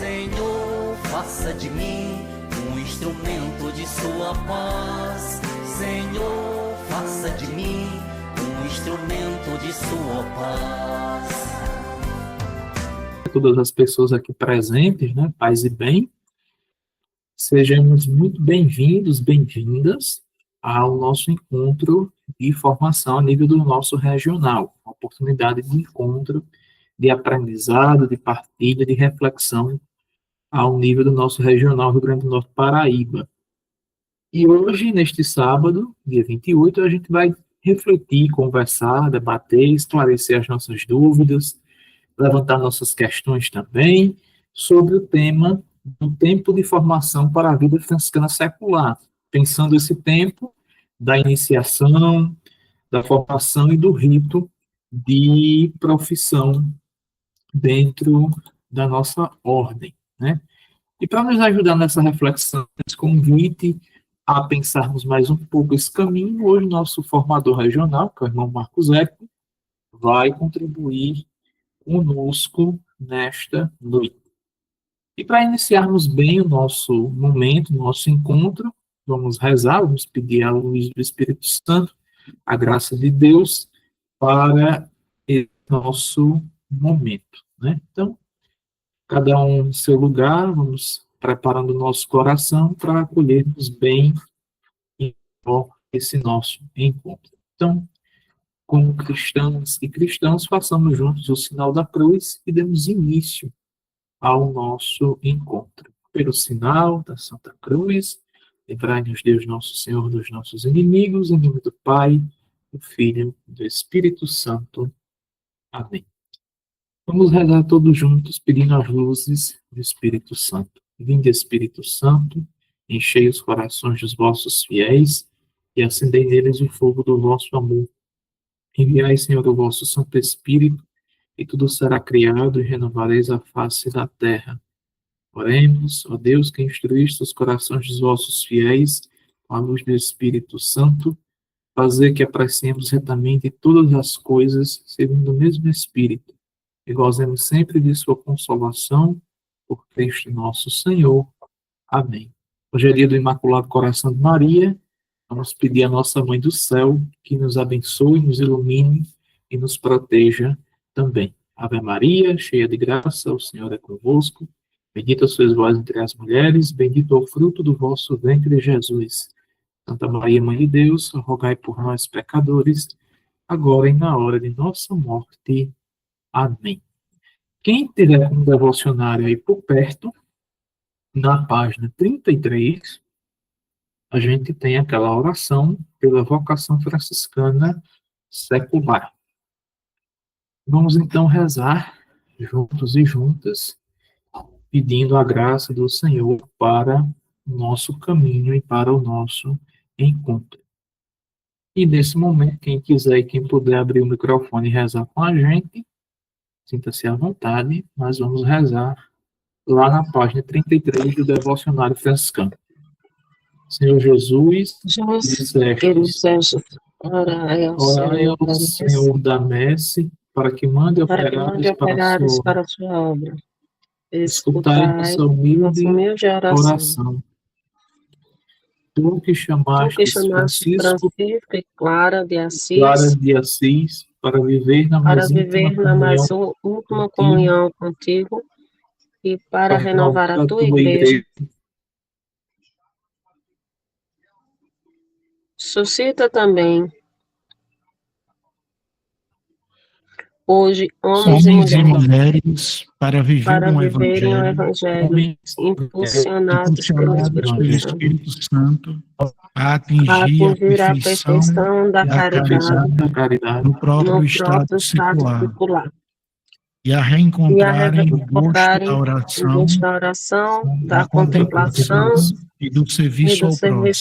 Senhor, faça de mim um instrumento de sua paz. Senhor, faça de mim um instrumento de sua paz. Todas as pessoas aqui presentes, né, paz e bem, sejamos muito bem-vindos, bem-vindas ao nosso encontro de formação a nível do nosso regional, uma oportunidade de encontro, de aprendizado, de partilha, de reflexão ao nível do nosso regional Rio Grande do Norte, Paraíba. E hoje, neste sábado, dia 28, a gente vai refletir, conversar, debater, esclarecer as nossas dúvidas, levantar nossas questões também sobre o tema do tempo de formação para a vida franciscana secular, pensando esse tempo da iniciação, da formação e do rito de profissão dentro da nossa ordem, né? E para nos ajudar nessa reflexão, esse convite a pensarmos mais um pouco esse caminho, hoje nosso formador regional, que é o irmão Marcos Eco, vai contribuir conosco nesta noite. E para iniciarmos bem o nosso momento, nosso encontro, vamos rezar, vamos pedir a luz do Espírito Santo, a graça de Deus, para esse nosso momento, né? Então, cada um no seu lugar, vamos preparando o nosso coração para acolhermos bem esse nosso encontro. Então, como cristãos e cristãos, façamos juntos o sinal da cruz e demos início ao nosso encontro. Pelo sinal da Santa Cruz, livrai-nos Deus nosso Senhor dos nossos inimigos, em nome do Pai, do Filho e do Espírito Santo. Amém. Vamos rezar todos juntos, pedindo as luzes do Espírito Santo. Vinde, Espírito Santo, enchei os corações dos vossos fiéis e acendei neles o fogo do vosso amor. Enviai, Senhor, o vosso Santo Espírito, e tudo será criado e renovareis a face da terra. Oremos, ó Deus, que instruíste os corações dos vossos fiéis com a luz do Espírito Santo, fazer que apreciemos retamente todas as coisas segundo o mesmo Espírito, e gozemos sempre de sua consolação, por Cristo nosso Senhor. Amém. Hoje é dia do Imaculado Coração de Maria. Vamos pedir à nossa Mãe do Céu que nos abençoe, nos ilumine e nos proteja também. Ave Maria, cheia de graça, o Senhor é convosco. Bendita sois vós entre as mulheres, bendito é o fruto do vosso ventre, Jesus. Santa Maria, Mãe de Deus, rogai por nós, pecadores, agora e na hora de nossa morte. Amém. Quem tiver um devocionário aí por perto, na página 33, a gente tem aquela oração pela vocação franciscana secular. Vamos então rezar juntos e juntas, pedindo a graça do Senhor para o nosso caminho e para o nosso encontro. E nesse momento, quem quiser e quem puder abrir o microfone e rezar com a gente, sinta-se à vontade, nós vamos rezar lá na página 33 do Devocionário Franciscano. Senhor Jesus, disseste, orai ao Senhor da messe, para que mande operários para a sua obra. Escutai nossa humilde oração. Tu que chamaste Francisco e Clara de Assis para viver na mais íntima comunhão contigo e para renovar a tua igreja. Suscita também hoje homens e mulheres para viverem o Evangelho, impulsionados pelo Espírito Santo, a atingir a perfeição da caridade no próprio estado secular. E a reencontrarem o gosto da oração, da contemplação e do serviço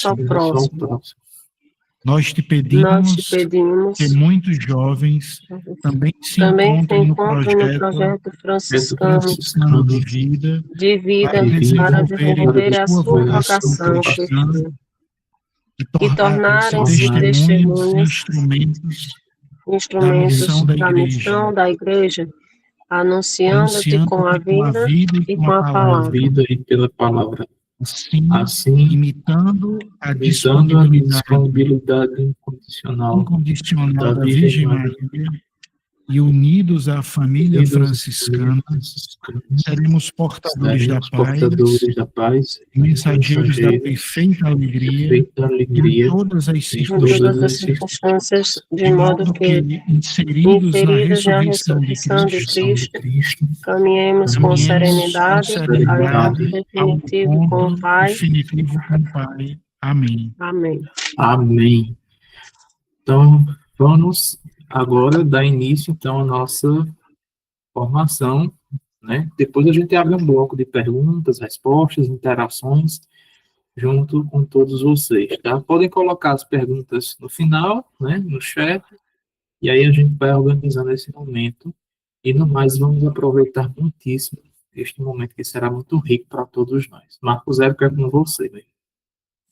ao próximo. Nós te pedimos que muitos jovens também se encontrem no projeto franciscano de vida para desenvolver a sua vocação cristã e tornarem-se testemunhas, instrumentos da missão da Igreja anunciando-te com a vida e com a palavra. Vida e pela palavra. Assim, imitando a disponibilidade incondicional da Virgem Maria e unidos à família franciscana, seremos portadores da paz, mensageiros da perfeita alegria em todas as circunstâncias, de modo que, inseridos na ressurreição de Cristo, caminhemos com serenidade ao encontro definitivo com o Pai. Amém. Amém. Amém. Então, vamos agora dar início, então, à nossa formação, né? Depois a gente abre um bloco de perguntas, respostas, interações, junto com todos vocês, tá? Podem colocar as perguntas no final, né, no chat, e aí a gente vai organizando esse momento, e no mais vamos aproveitar muitíssimo este momento que será muito rico para todos nós. Marcos Zé, quero com você, né?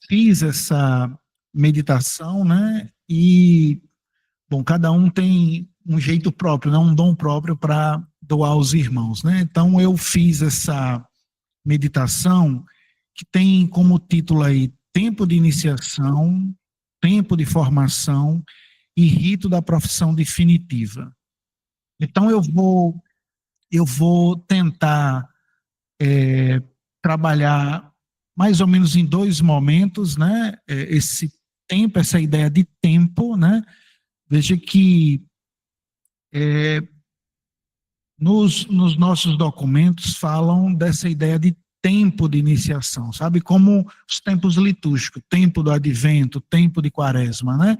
Fiz essa meditação, né, e bom, cada um tem um jeito próprio, né, um dom próprio para doar aos irmãos, né? Então eu fiz essa meditação que tem como título aí tempo de iniciação, tempo de formação e rito da profissão definitiva. Então eu vou tentar trabalhar mais ou menos em 2 momentos, né? Esse tempo, essa ideia de tempo, né? Veja que nos nossos documentos falam dessa ideia de tempo de iniciação, sabe? Como os tempos litúrgicos, tempo do advento, tempo de quaresma, né?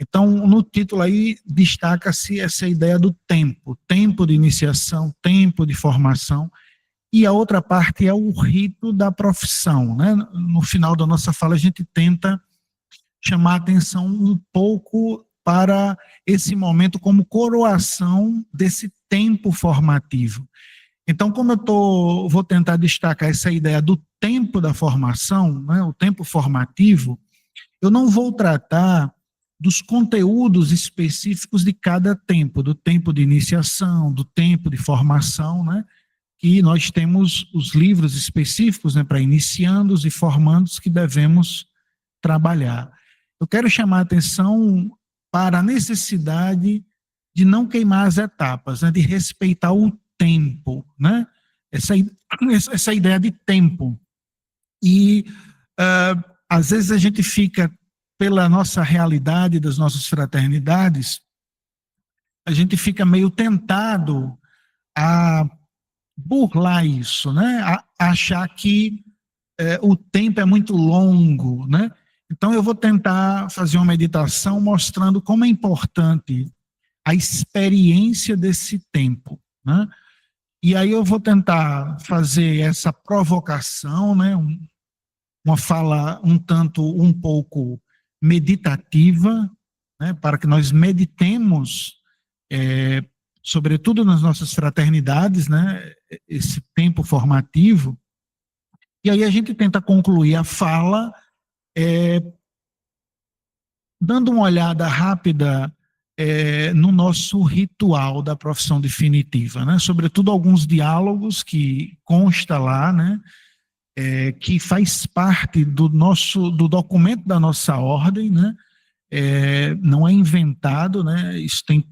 Então, no título aí, destaca-se essa ideia do tempo de iniciação, tempo de formação, e a outra parte é o rito da profissão, né? No final da nossa fala, a gente tenta chamar a atenção um pouco para esse momento como coroação desse tempo formativo. Então, como eu vou tentar destacar essa ideia do tempo da formação, né, o tempo formativo, eu não vou tratar dos conteúdos específicos de cada tempo, do tempo de iniciação, do tempo de formação, né, que nós temos os livros específicos, né, para iniciandos e formandos que devemos trabalhar. Eu quero chamar a atenção para a necessidade de não queimar as etapas, né, de respeitar o tempo, né? Essa ideia de tempo. E, às vezes, a gente fica, pela nossa realidade das nossas fraternidades, a gente fica meio tentado a burlar isso, né? A achar que o tempo é muito longo, né? Então, eu vou tentar fazer uma meditação mostrando como é importante a experiência desse tempo, né? E aí eu vou tentar fazer essa provocação, né? Uma fala um pouco meditativa, né? Para que nós meditemos, sobretudo nas nossas fraternidades, né? Esse tempo formativo. E aí a gente tenta concluir a fala dando uma olhada rápida no nosso ritual da profissão definitiva, né? Sobretudo alguns diálogos que consta lá, né? Que faz parte do documento da nossa ordem, né? Não é inventado, né? Isso tem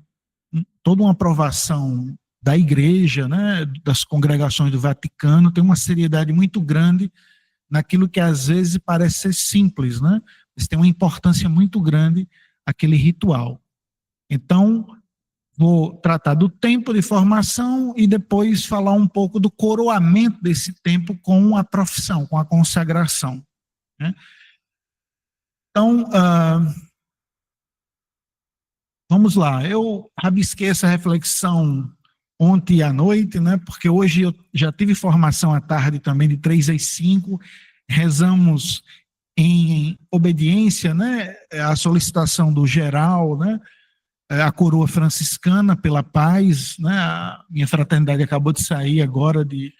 toda uma aprovação da Igreja, né? Das congregações do Vaticano, tem uma seriedade muito grande naquilo que às vezes parece ser simples, né? Mas tem uma importância muito grande aquele ritual. Então, vou tratar do tempo de formação e depois falar um pouco do coroamento desse tempo com a profissão, com a consagração, né? Então, vamos lá. Eu rabisquei essa reflexão ontem à noite, né? Porque hoje eu já tive formação à tarde também, de 3 às 5, rezamos em obediência, né? À solicitação do geral, né? A coroa franciscana pela paz, né? A minha fraternidade acabou de sair agora de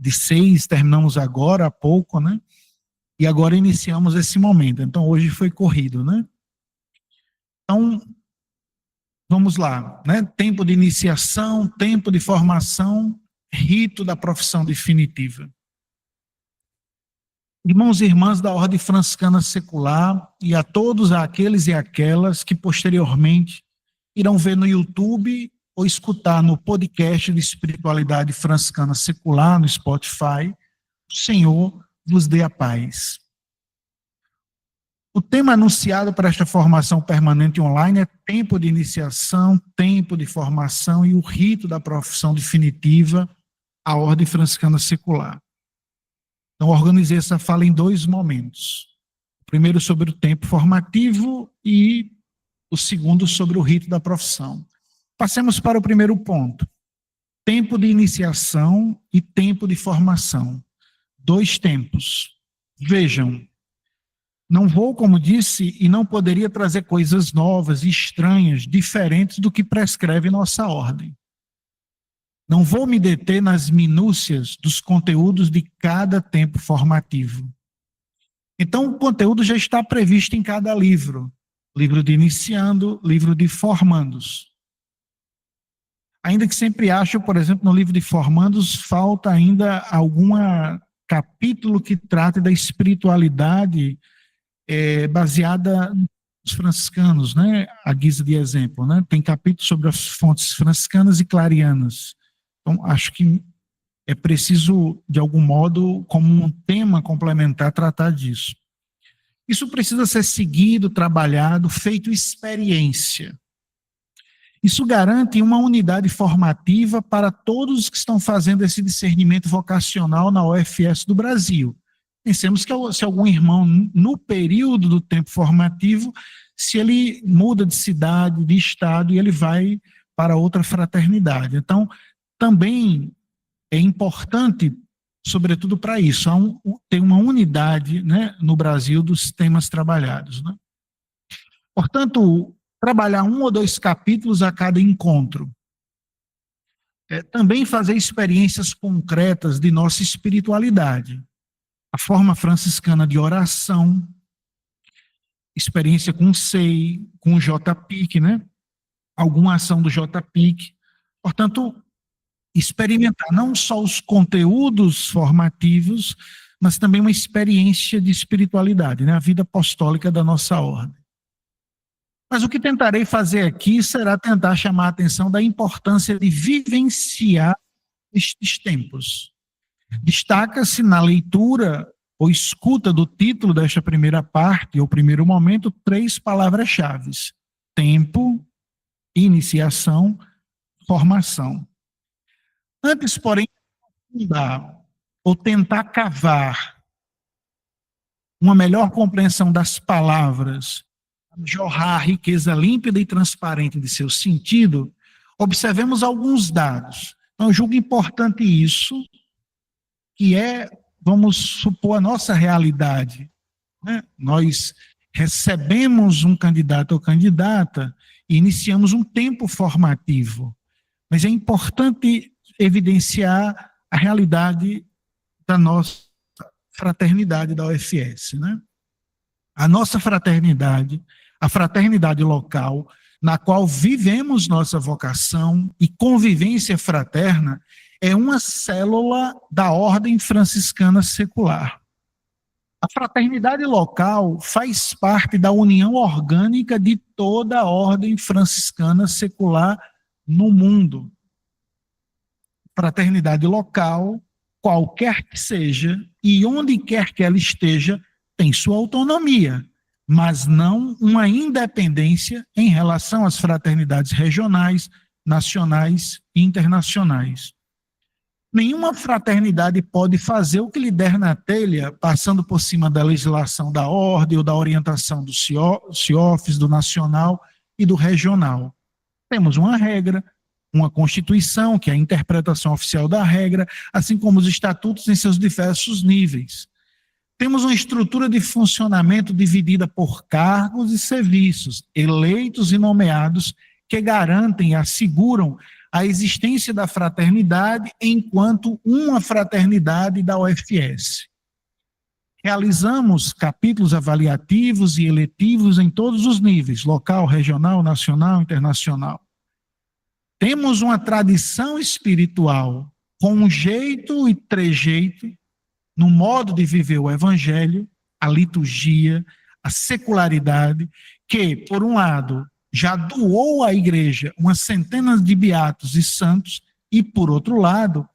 6, terminamos agora há pouco, né? E agora iniciamos esse momento. Então hoje foi corrido, né? Então Vamos lá, né? Tempo de iniciação, tempo de formação, rito da profissão definitiva. Irmãos e irmãs da Ordem Franciscana Secular e a todos aqueles e aquelas que posteriormente irão ver no YouTube ou escutar no podcast de Espiritualidade Franciscana Secular, no Spotify, o Senhor vos dê a paz. O tema anunciado para esta formação permanente online é tempo de iniciação, tempo de formação e o rito da profissão definitiva, a Ordem Franciscana Secular. Então, organizei essa fala em 2 momentos. O primeiro sobre o tempo formativo e o segundo sobre o rito da profissão. Passemos para o primeiro ponto. Tempo de iniciação e tempo de formação. 2 tempos. Vejam, não vou, como disse, e não poderia trazer coisas novas, estranhas, diferentes do que prescreve nossa ordem. Não vou me deter nas minúcias dos conteúdos de cada tempo formativo. Então, o conteúdo já está previsto em cada livro. Livro de iniciando, livro de formandos. Ainda que sempre acho, por exemplo, no livro de formandos, falta ainda algum capítulo que trate da espiritualidade baseada nos franciscanos, né? A guisa de exemplo, né? Tem capítulo sobre as fontes franciscanas e clarianas. Então, acho que é preciso, de algum modo, como um tema complementar, tratar disso. Isso precisa ser seguido, trabalhado, feito experiência. Isso garante uma unidade formativa para todos que estão fazendo esse discernimento vocacional na UFS do Brasil. Pensemos que se algum irmão, no período do tempo formativo, se ele muda de cidade, de estado, e ele vai para outra fraternidade. Então, também é importante, sobretudo para isso, ter uma unidade, né, no Brasil dos temas trabalhados, né? Portanto, trabalhar 1 ou 2 capítulos a cada encontro. Também fazer experiências concretas de nossa espiritualidade. A forma franciscana de oração, experiência com o SEI, com o JPIC, né? Alguma ação do JPIC. Portanto, experimentar não só os conteúdos formativos, mas também uma experiência de espiritualidade, né? A vida apostólica da nossa ordem. Mas o que tentarei fazer aqui será tentar chamar a atenção da importância de vivenciar estes tempos. Destaca-se na leitura ou escuta do título desta primeira parte, ou primeiro momento, 3 palavras-chave: tempo, iniciação, formação. Antes, porém, de ou tentar cavar uma melhor compreensão das palavras, jorrar a riqueza límpida e transparente de seu sentido, observemos alguns dados. Então, eu julgo importante isso, que vamos supor, a nossa realidade, né? Nós recebemos um candidato ou candidata e iniciamos um tempo formativo. Mas é importante evidenciar a realidade da nossa fraternidade da UFS, né? A nossa fraternidade, a fraternidade local, na qual vivemos nossa vocação e convivência fraterna, é uma célula da Ordem Franciscana Secular. A fraternidade local faz parte da união orgânica de toda a Ordem Franciscana Secular no mundo. Fraternidade local, qualquer que seja, e onde quer que ela esteja, tem sua autonomia, mas não uma independência em relação às fraternidades regionais, nacionais e internacionais. Nenhuma fraternidade pode fazer o que lhe der na telha, passando por cima da legislação da ordem ou da orientação do CIOFES, do nacional e do regional. Temos uma regra, uma Constituição, que é a interpretação oficial da regra, assim como os estatutos em seus diversos níveis. Temos uma estrutura de funcionamento dividida por cargos e serviços, eleitos e nomeados, que garantem e asseguram a existência da fraternidade enquanto uma fraternidade da UFS. Realizamos capítulos avaliativos e eletivos em todos os níveis, local, regional, nacional, internacional. Temos uma tradição espiritual com um jeito e trejeito no modo de viver o evangelho, a liturgia, a secularidade, que, por um lado, já doou à igreja umas centenas de beatos e santos, e, por outro lado,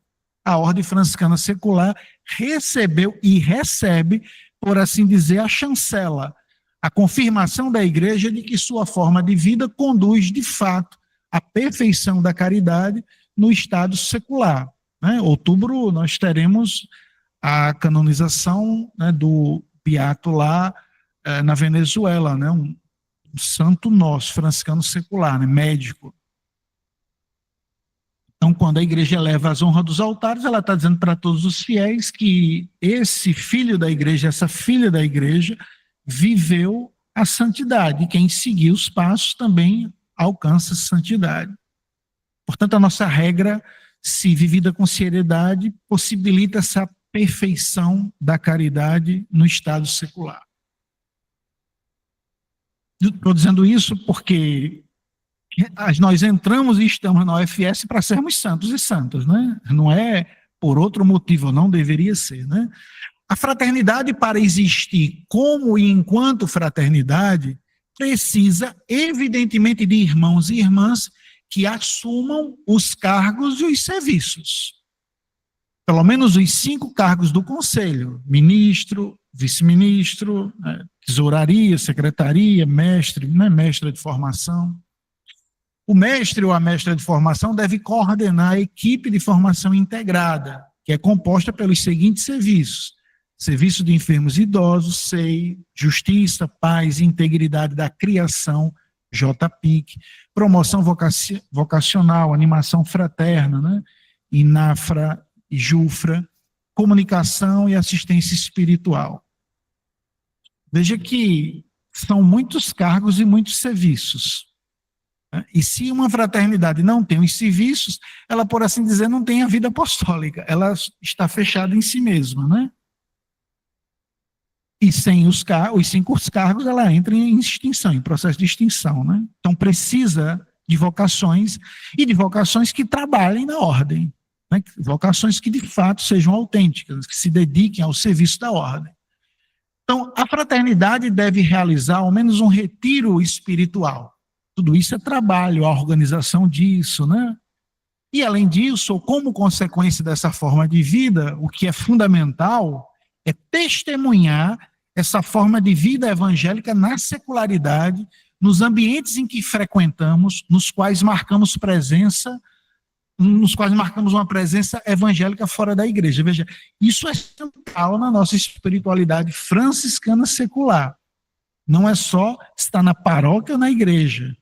a Ordem Franciscana Secular recebeu e recebe, por assim dizer, a chancela, a confirmação da igreja de que sua forma de vida conduz, de fato, à perfeição da caridade no estado secular. Né? Outubro nós teremos a canonização, né, do beato lá na Venezuela, né, um santo nosso, franciscano secular, né, médico. Então, quando a igreja eleva as honras dos altares, ela está dizendo para todos os fiéis que esse filho da igreja, essa filha da igreja, viveu a santidade. E quem seguir os passos também alcança a santidade. Portanto, a nossa regra, se vivida com seriedade, possibilita essa perfeição da caridade no estado secular. Estou dizendo isso porque nós entramos e estamos na UFS para sermos santos e santas, né? Não é por outro motivo, não deveria ser, né? A fraternidade, para existir como e enquanto fraternidade, precisa, evidentemente, de irmãos e irmãs que assumam os cargos e os serviços. Pelo menos os 5 cargos do conselho: ministro, vice-ministro, tesouraria, secretaria, mestre, né, mestra de formação. O mestre ou a mestra de formação deve coordenar a equipe de formação integrada, que é composta pelos seguintes serviços: Serviço de Enfermos e Idosos, SEI, Justiça, Paz e Integridade da Criação, JPIC, Promoção Vocacional, Animação Fraterna, né, INAFRA e JUFRA, Comunicação e Assistência Espiritual. Veja que são muitos cargos e muitos serviços. E se uma fraternidade não tem os serviços, ela, por assim dizer, não tem a vida apostólica, ela está fechada em si mesma, né? E sem os 5 cargos, ela entra em extinção, em processo de extinção, né? Então precisa de vocações, e de vocações que trabalhem na ordem, né? Vocações que de fato sejam autênticas, que se dediquem ao serviço da ordem. Então, a fraternidade deve realizar ao menos um retiro espiritual. Tudo isso é trabalho, a organização disso, né? E, além disso, como consequência dessa forma de vida, o que é fundamental é testemunhar essa forma de vida evangélica na secularidade, nos ambientes em que frequentamos, nos quais marcamos uma presença evangélica fora da igreja. Veja, isso é central na nossa espiritualidade franciscana secular. Não é só estar na paróquia ou na igreja,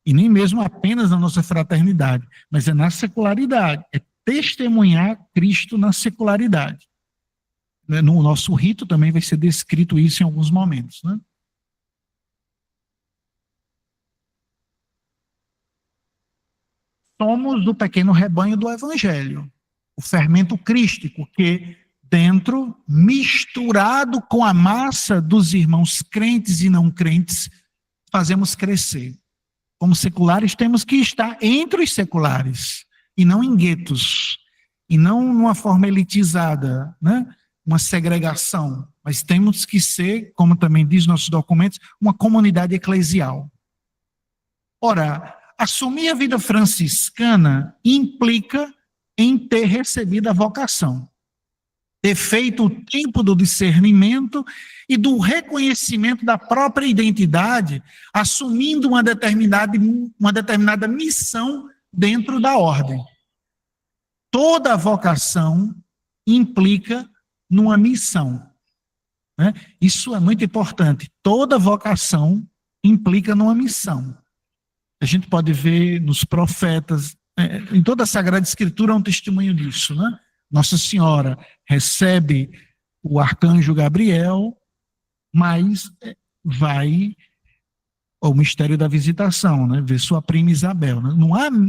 e nem mesmo apenas na nossa fraternidade, mas é na secularidade, é testemunhar Cristo na secularidade. No nosso rito também vai ser descrito isso em alguns momentos, né? Somos do pequeno rebanho do Evangelho, o fermento crístico, que dentro, misturado com a massa dos irmãos crentes e não crentes, fazemos crescer. Como seculares, temos que estar entre os seculares, e não em guetos, e não numa forma elitizada, né? Uma segregação, mas temos que ser, como também diz nossos documentos, uma comunidade eclesial. Ora, assumir a vida franciscana implica em ter recebido a vocação, ter feito o tempo do discernimento e do reconhecimento da própria identidade, assumindo uma determinada missão dentro da ordem. Toda vocação implica numa missão, né? Isso é muito importante. Toda vocação implica numa missão. A gente pode ver nos profetas, em toda a Sagrada Escritura há um testemunho disso, né? Nossa Senhora recebe o arcanjo Gabriel, mas vai ao mistério da visitação, né? Ver sua prima Isabel, né?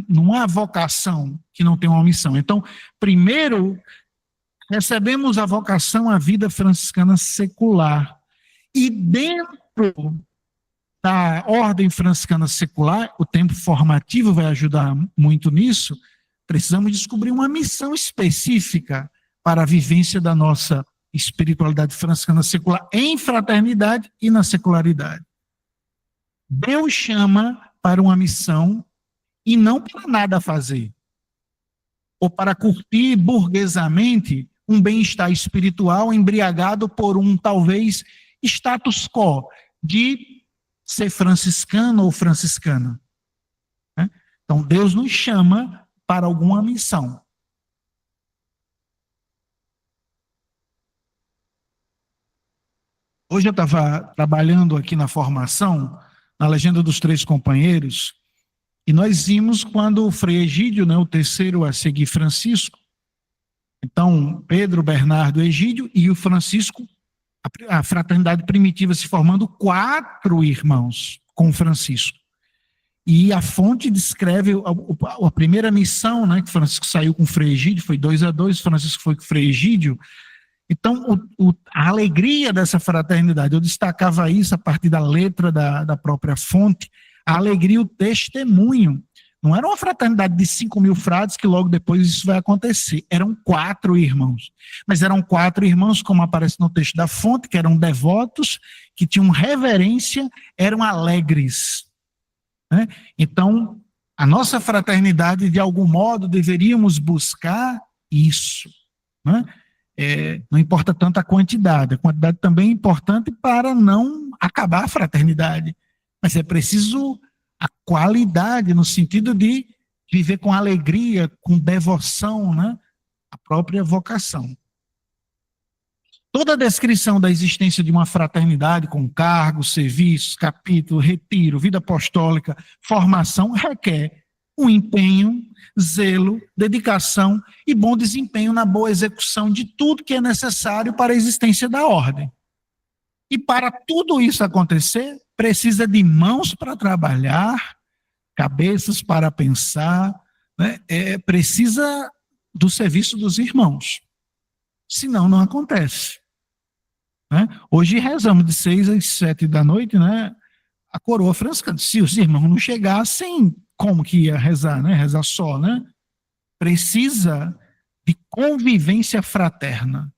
Não há vocação que não tenha uma missão. Então, primeiro recebemos a vocação à vida franciscana secular. E dentro da ordem franciscana secular, o tempo formativo vai ajudar muito nisso, precisamos descobrir uma missão específica para a vivência da nossa espiritualidade franciscana secular em fraternidade e na secularidade. Deus chama para uma missão e não para nada a fazer, ou para curtir burguesamente um bem-estar espiritual embriagado por um, talvez, status quo de ser franciscano ou franciscana. Então, Deus nos chama para alguma missão. Hoje eu estava trabalhando aqui na formação, na Legenda dos Três Companheiros, e nós vimos quando o Frei Egídio, né, o terceiro a seguir Francisco, então Pedro, Bernardo, Egídio e o Francisco, a fraternidade primitiva se formando 4 irmãos com Francisco. E a fonte descreve a primeira missão, né, que Francisco saiu com o Frei Egídio, foi 2-2, Francisco foi com o Frei Egídio. Então, a alegria dessa fraternidade, eu destacava isso a partir da letra da própria fonte, a alegria e o testemunho. Não era uma fraternidade de 5.000 frades que logo depois isso vai acontecer. Eram 4 irmãos. Mas eram 4 irmãos, como aparece no texto da fonte, que eram devotos, que tinham reverência, eram alegres. Né? Então, a nossa fraternidade, de algum modo, deveríamos buscar isso. Né? Não importa tanto a quantidade também é importante para não acabar a fraternidade, mas é preciso a qualidade, no sentido de viver com alegria, com devoção, né? A própria vocação. Toda a descrição da existência de uma fraternidade com cargos, serviços, capítulo, retiro, vida apostólica, formação, requer um empenho, zelo, dedicação e bom desempenho na boa execução de tudo que é necessário para a existência da ordem. E para tudo isso acontecer, precisa de mãos para trabalhar, cabeças para pensar, né? Precisa do serviço dos irmãos. Senão não acontece. Né? Hoje rezamos de 6 às 7 da noite, né? A coroa franciscana. Se os irmãos não chegassem, como que ia rezar, né? Rezar só, né? Precisa de convivência fraterna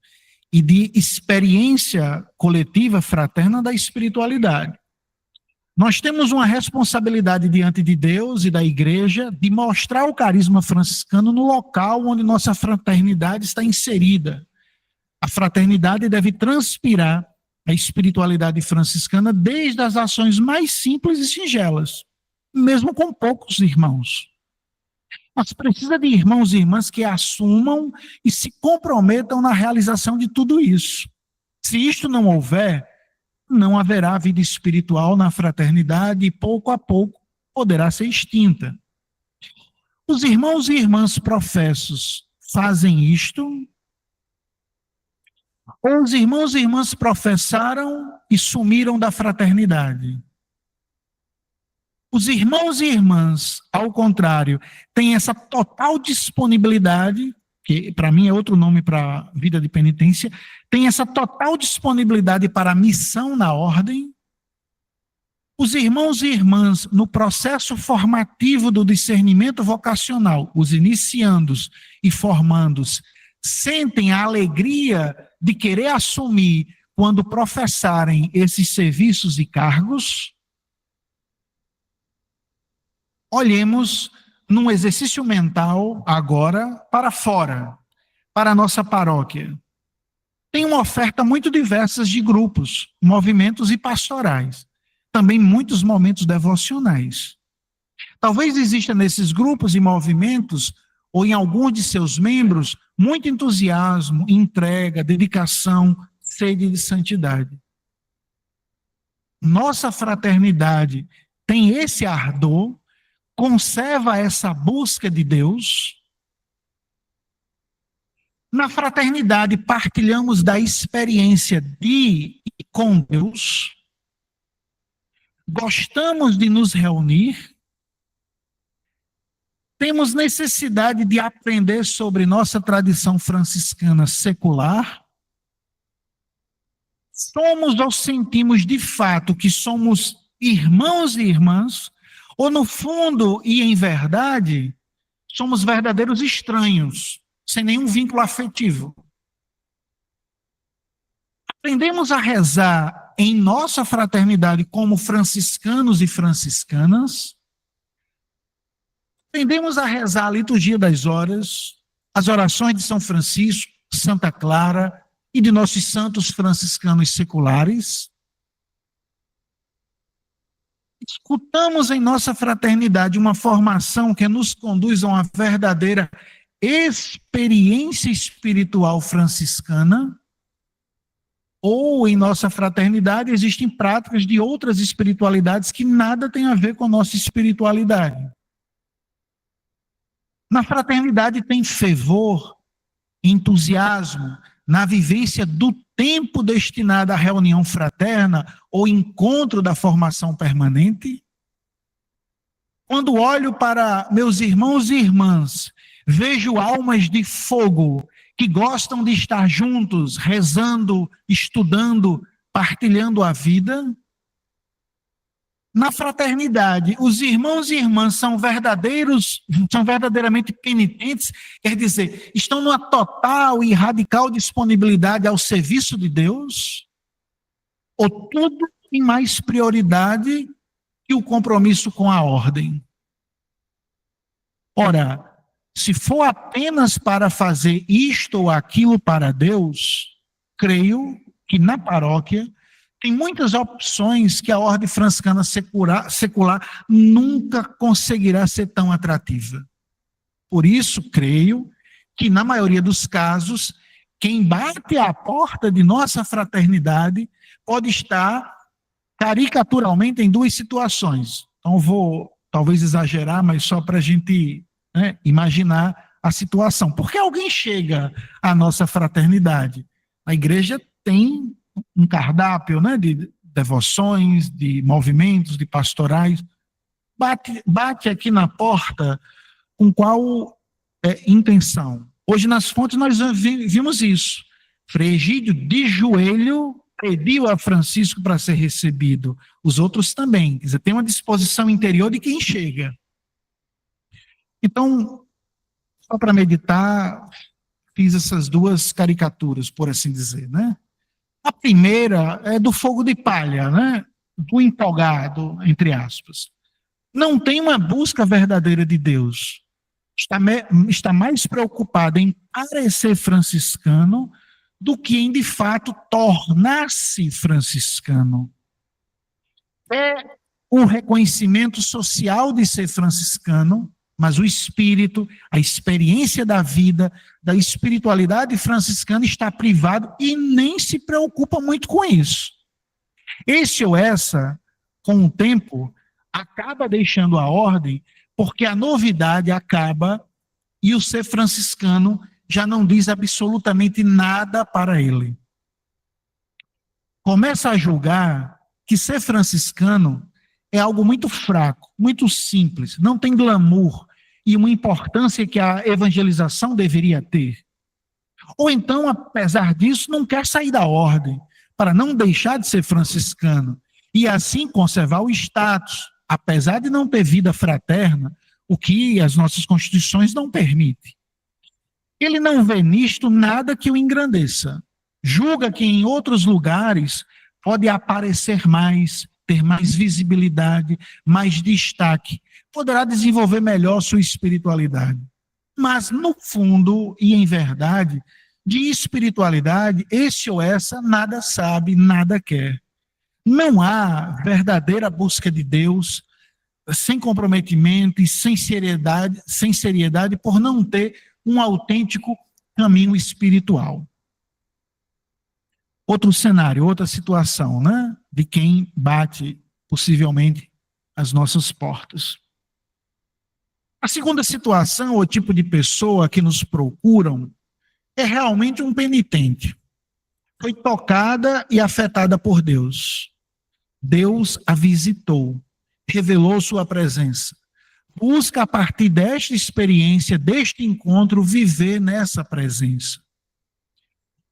e de experiência coletiva fraterna da espiritualidade. Nós temos uma responsabilidade diante de Deus e da igreja de mostrar o carisma franciscano no local onde nossa fraternidade está inserida. A fraternidade deve transpirar a espiritualidade franciscana desde as ações mais simples e singelas, mesmo com poucos irmãos. Mas precisa de irmãos e irmãs que assumam e se comprometam na realização de tudo isso. Se isto não houver, não haverá vida espiritual na fraternidade e pouco a pouco poderá ser extinta. Os irmãos e irmãs professos fazem isto? Ou os irmãos e irmãs professaram e sumiram da fraternidade? Os irmãos e irmãs, ao contrário, têm essa total disponibilidade, que para mim é outro nome para a vida de penitência, têm essa total disponibilidade para a missão na ordem. Os irmãos e irmãs, no processo formativo do discernimento vocacional, os iniciandos e formandos, sentem a alegria de querer assumir quando professarem esses serviços e cargos? Olhemos num exercício mental agora para fora, para a nossa paróquia. Tem uma oferta muito diversa de grupos, movimentos e pastorais. Também muitos momentos devocionais. Talvez exista nesses grupos e movimentos, ou em alguns de seus membros, muito entusiasmo, entrega, dedicação, sede de santidade. Nossa fraternidade tem esse ardor, conserva essa busca de Deus. Na fraternidade partilhamos da experiência de e com Deus. Gostamos de nos reunir. temos necessidade de aprender sobre nossa tradição franciscana secular? Somos ou sentimos de fato que somos irmãos e irmãs, ou no fundo e em verdade, somos verdadeiros estranhos, sem nenhum vínculo afetivo? Aprendemos a rezar em nossa fraternidade como franciscanos e franciscanas? Aprendemos a rezar a liturgia das horas, as orações de São Francisco, Santa Clara e de nossos santos franciscanos seculares? Escutamos em nossa fraternidade uma formação que nos conduz a uma verdadeira experiência espiritual franciscana? Ou em nossa fraternidade existem práticas de outras espiritualidades que nada têm a ver com a nossa espiritualidade? Na fraternidade tem fervor, entusiasmo, na vivência do tempo destinado à reunião fraterna ou encontro da formação permanente? Quando olho para meus irmãos e irmãs, vejo almas de fogo que gostam de estar juntos, rezando, estudando, partilhando a vida? Na fraternidade, os irmãos e irmãs são verdadeiramente penitentes, quer dizer, estão numa total e radical disponibilidade ao serviço de Deus? Ou tudo tem mais prioridade que o compromisso com a ordem? Ora, se for apenas para fazer isto ou aquilo para Deus, creio que na paróquia tem muitas opções que a ordem franciscana secular nunca conseguirá ser tão atrativa. Por isso, creio que, na maioria dos casos, quem bate à porta de nossa fraternidade pode estar caricaturalmente em duas situações. Então, vou talvez exagerar, mas só para a gente imaginar a situação. Porque alguém chega à nossa fraternidade? A igreja tem um cardápio de devoções, de movimentos, de pastorais. Bate aqui na porta com qual intenção? Hoje nas fontes nós vimos isso. Frei Egídio, de joelho, pediu a Francisco para ser recebido. Os outros também. Quer dizer, tem uma disposição interior de quem chega. Então, só para meditar, fiz essas duas caricaturas, por assim dizer, A primeira é do fogo de palha, do empolgado, entre aspas. Não tem uma busca verdadeira de Deus. Está mais preocupado em parecer franciscano do que em, de fato, tornar-se franciscano. É um reconhecimento social de ser franciscano, mas o espírito, a experiência da vida, da espiritualidade franciscana está privado e nem se preocupa muito com isso. Esse ou essa, com o tempo, acaba deixando a ordem, porque a novidade acaba e o ser franciscano já não diz absolutamente nada para ele. Começa a julgar que ser franciscano é algo muito fraco, muito simples, não tem glamour e uma importância que a evangelização deveria ter. Ou então, apesar disso, não quer sair da ordem, para não deixar de ser franciscano, e assim conservar o status, apesar de não ter vida fraterna, o que as nossas constituições não permitem. Ele não vê nisto nada que o engrandeça. Julga que em outros lugares pode aparecer mais, ter mais visibilidade, mais destaque, poderá desenvolver melhor sua espiritualidade. Mas, no fundo e em verdade, de espiritualidade, esse ou essa nada sabe, nada quer. Não há verdadeira busca de Deus sem comprometimento e sem seriedade por não ter um autêntico caminho espiritual. Outro cenário, outra situação, de quem bate possivelmente as nossas portas. A segunda situação, ou tipo de pessoa que nos procuram, é realmente um penitente. Foi tocada e afetada por Deus. Deus a visitou, revelou sua presença, busca, a partir desta experiência, deste encontro, viver nessa presença.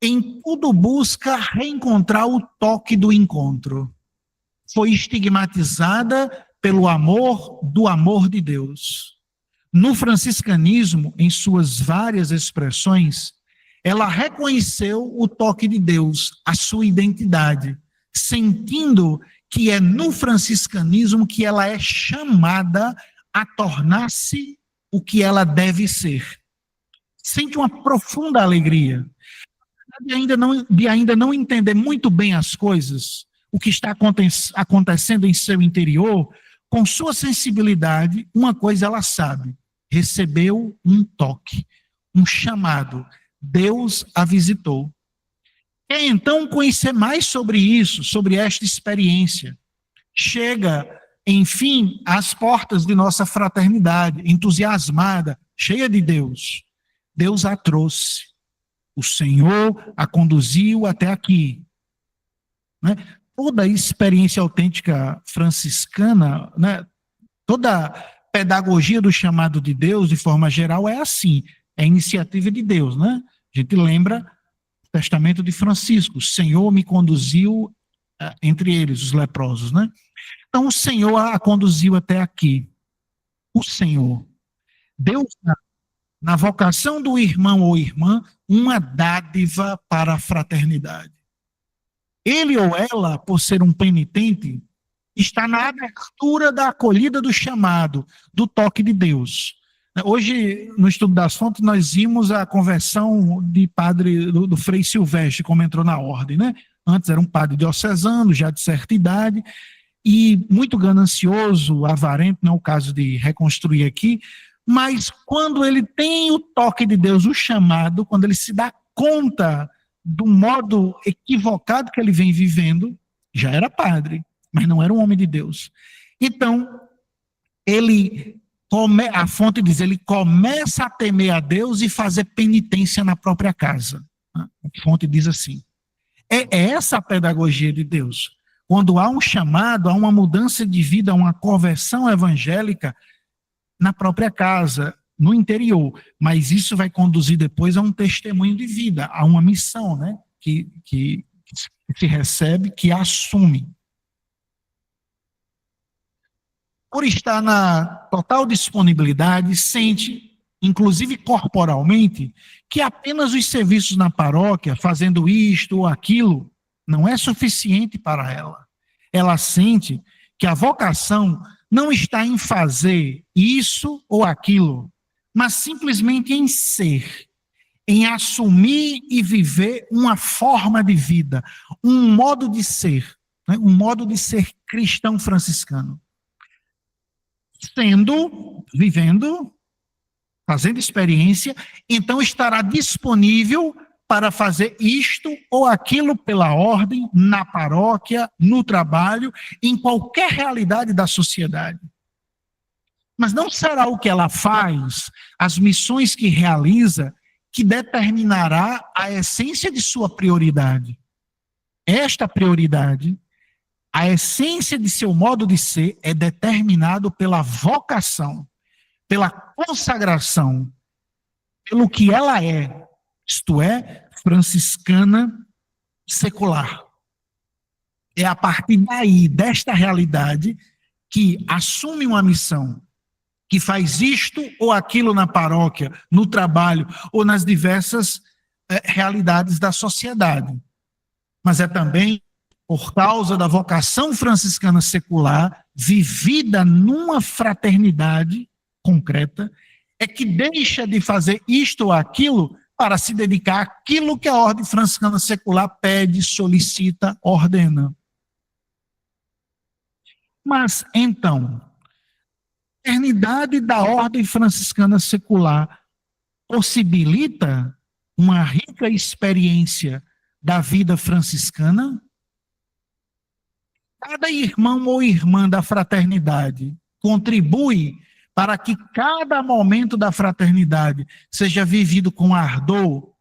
Em tudo busca reencontrar o toque do encontro. Foi estigmatizada pelo amor do amor de Deus. No franciscanismo, em suas várias expressões, ela reconheceu o toque de Deus, a sua identidade, sentindo que é no franciscanismo que ela é chamada a tornar-se o que ela deve ser. Sente uma profunda alegria de ainda não entender muito bem as coisas, o que está acontecendo em seu interior. Com sua sensibilidade, uma coisa ela sabe: recebeu um toque, um chamado. Deus a visitou. Quer então conhecer mais sobre isso, sobre esta experiência. Chega, enfim, às portas de nossa fraternidade, entusiasmada, cheia de Deus. Deus a trouxe. O Senhor a conduziu até aqui. Né? Toda a experiência autêntica franciscana, né? Toda a pedagogia do chamado de Deus, de forma geral, é assim. É iniciativa de Deus, né? A gente lembra o testamento de Francisco: o Senhor me conduziu entre eles, os leprosos, né? Então, o Senhor a conduziu até aqui. O Senhor. Deus, na vocação do irmão ou irmã, uma dádiva para a fraternidade. Ele ou ela, por ser um penitente, está na abertura da acolhida do chamado, do toque de Deus. Hoje, no estudo das fontes, nós vimos a conversão de padre do Frei Silvestre, como entrou na ordem, né? Antes era um padre diocesano, já de certa idade, e muito ganancioso, avarento, não é o caso de reconstruir aqui, mas quando ele tem o toque de Deus, o chamado, quando ele se dá conta do modo equivocado que ele vem vivendo, já era padre, mas não era um homem de Deus. Então, a fonte diz, ele começa a temer a Deus e fazer penitência na própria casa. A fonte diz assim. É essa a pedagogia de Deus. Quando há um chamado, há uma mudança de vida, uma conversão evangélica na própria casa, no interior. Mas isso vai conduzir depois a um testemunho de vida, a uma missão, né? Que se recebe, que assume. Por estar na total disponibilidade, sente, inclusive corporalmente, que apenas os serviços na paróquia, fazendo isto ou aquilo, não é suficiente para ela. Ela sente que a vocação não está em fazer isso ou aquilo, mas simplesmente em ser, em assumir e viver uma forma de vida, um modo de ser, né? Um modo de ser cristão franciscano. Vivendo, fazendo experiência, então estará disponível para fazer isto ou aquilo pela ordem, na paróquia, no trabalho, em qualquer realidade da sociedade. Mas não será o que ela faz, as missões que realiza, que determinará a essência de sua prioridade. Esta prioridade, a essência de seu modo de ser, é determinado pela vocação, pela consagração, pelo que ela é, isto é, franciscana secular. É a partir daí, desta realidade, que assume uma missão, que faz isto ou aquilo na paróquia, no trabalho, ou nas diversas realidades da sociedade. Mas é também por causa da vocação franciscana secular, vivida numa fraternidade concreta, é que deixa de fazer isto ou aquilo para se dedicar àquilo que a ordem franciscana secular pede, solicita, ordena. Mas, então, a fraternidade da ordem franciscana secular possibilita uma rica experiência da vida franciscana? Cada irmão ou irmã da fraternidade contribui para que cada momento da fraternidade seja vivido com ardor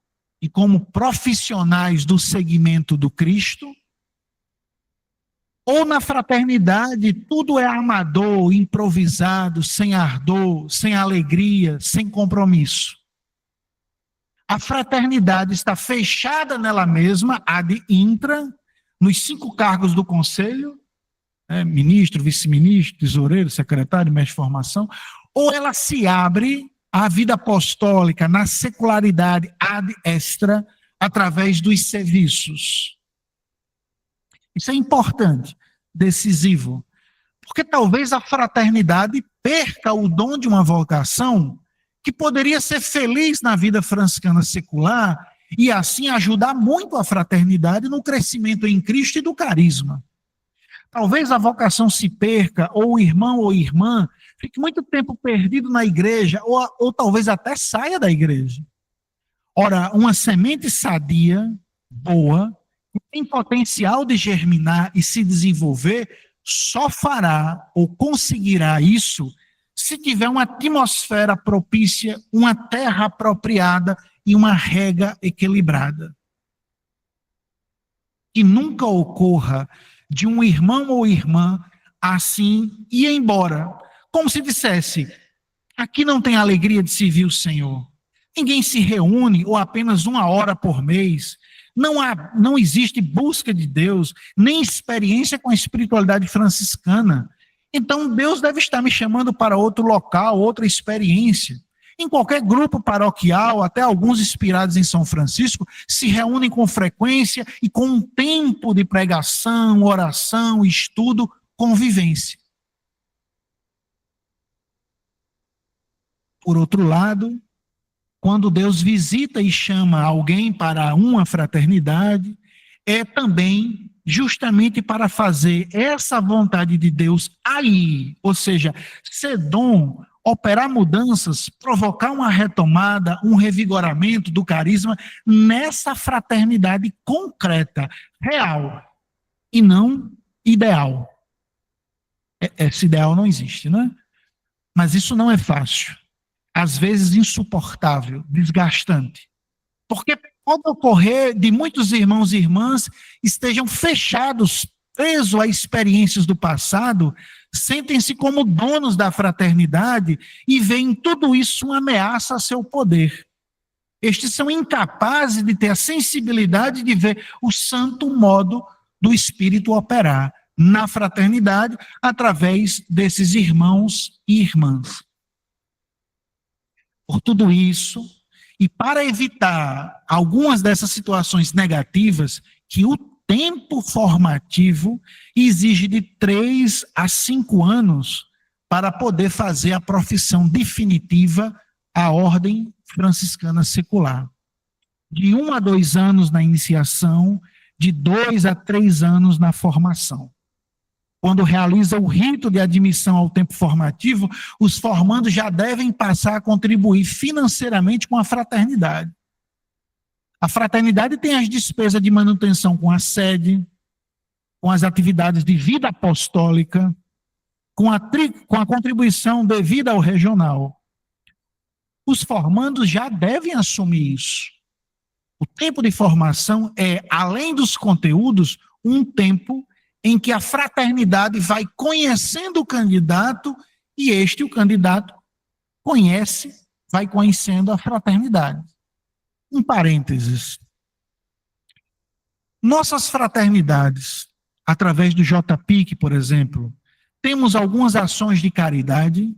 e como profissionais do segmento do Cristo? Ou na fraternidade tudo é amador, improvisado, sem ardor, sem alegria, sem compromisso. A fraternidade está fechada nela mesma, ad intra, nos 5 cargos do conselho, ministro, vice-ministro, tesoureiro, secretário, mestre de formação, ou ela se abre à vida apostólica, na secularidade ad extra, através dos serviços. Isso é importante, decisivo, porque talvez a fraternidade perca o dom de uma vocação que poderia ser feliz na vida franciscana secular e assim ajudar muito a fraternidade no crescimento em Cristo e do carisma. Talvez a vocação se perca, ou o irmão ou irmã fique muito tempo perdido na igreja, ou talvez até saia da igreja. Ora, uma semente sadia, boa, que tem potencial de germinar e se desenvolver, só fará ou conseguirá isso se tiver uma atmosfera propícia, uma terra apropriada e uma rega equilibrada. Que nunca ocorra de um irmão ou irmã assim ir embora, como se dissesse: aqui não tem alegria de servir o Senhor. Ninguém se reúne, ou apenas 1 hora por mês. Não existe busca de Deus, nem experiência com a espiritualidade franciscana. Então Deus deve estar me chamando para outro local, outra experiência. Em qualquer grupo paroquial, até alguns inspirados em São Francisco, se reúnem com frequência e com um tempo de pregação, oração, estudo, convivência. Por outro lado, quando Deus visita e chama alguém para uma fraternidade, é também justamente para fazer essa vontade de Deus aí, ou seja, ser dom, operar mudanças, provocar uma retomada, um revigoramento do carisma nessa fraternidade concreta, real, e não ideal. Esse ideal não existe, né? Mas isso não é fácil. Às vezes insuportável, desgastante. Porque pode ocorrer de muitos irmãos e irmãs estejam fechados, presos a experiências do passado, sentem-se como donos da fraternidade e veem tudo isso uma ameaça a seu poder. Estes são incapazes de ter a sensibilidade de ver o santo modo do Espírito operar na fraternidade através desses irmãos e irmãs. Por tudo isso, e para evitar algumas dessas situações negativas, que o tempo formativo exige de 3 a 5 anos para poder fazer a profissão definitiva à ordem franciscana secular. De 1 a 2 anos na iniciação, de 2 a 3 anos na formação. Quando realiza o rito de admissão ao tempo formativo, os formandos já devem passar a contribuir financeiramente com a fraternidade. A fraternidade tem as despesas de manutenção com a sede, com as atividades de vida apostólica, com a contribuição devida ao regional. Os formandos já devem assumir isso. O tempo de formação é, além dos conteúdos, um tempo em que a fraternidade vai conhecendo o candidato e o candidato, vai conhecendo a fraternidade. Um parênteses. Nossas fraternidades, através do JPIC, por exemplo, temos algumas ações de caridade.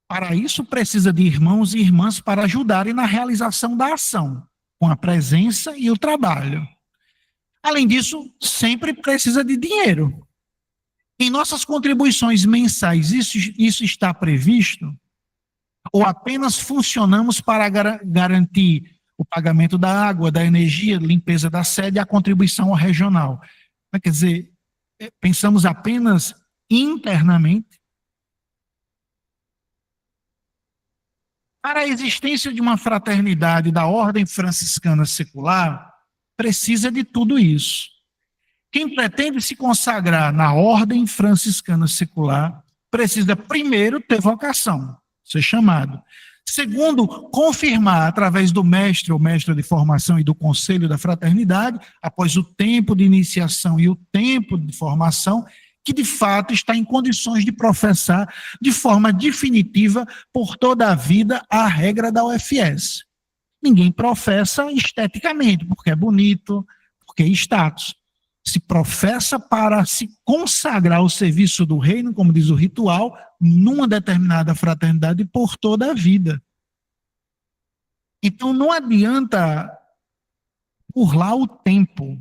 Para isso, precisa de irmãos e irmãs para ajudarem na realização da ação, com a presença e o trabalho. Além disso, sempre precisa de dinheiro. Em nossas contribuições mensais, isso está previsto? Ou apenas funcionamos para garantir o pagamento da água, da energia, limpeza da sede e a contribuição ao regional? Quer dizer, pensamos apenas internamente? Para a existência de uma fraternidade da ordem franciscana secular, precisa de tudo isso. Quem pretende se consagrar na ordem franciscana secular precisa primeiro ter vocação, ser chamado. Segundo, confirmar através do mestre ou mestra de formação e do conselho da fraternidade, após o tempo de iniciação e o tempo de formação, que de fato está em condições de professar de forma definitiva por toda a vida a regra da UFS. Ninguém professa esteticamente, porque é bonito, porque é status. Se professa para se consagrar ao serviço do reino, como diz o ritual, numa determinada fraternidade por toda a vida. Então não adianta burlar o tempo,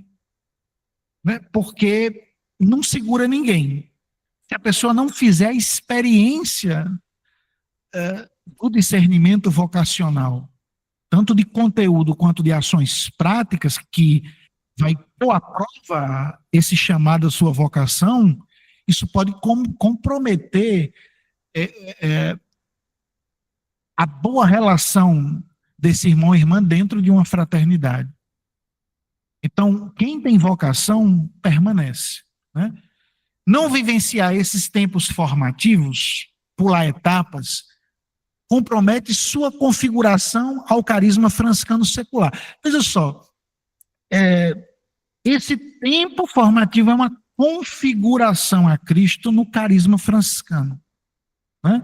né? Porque não segura ninguém. Se a pessoa não fizer a experiência do discernimento vocacional, tanto de conteúdo quanto de ações práticas, que vai pôr à prova esse chamado à sua vocação, isso pode comprometer a boa relação desse irmão e irmã dentro de uma fraternidade. Então, quem tem vocação, permanece, né? Não vivenciar esses tempos formativos, pular etapas, compromete sua configuração ao carisma franciscano secular. Veja só, esse tempo formativo é uma configuração a Cristo no carisma franciscano, né?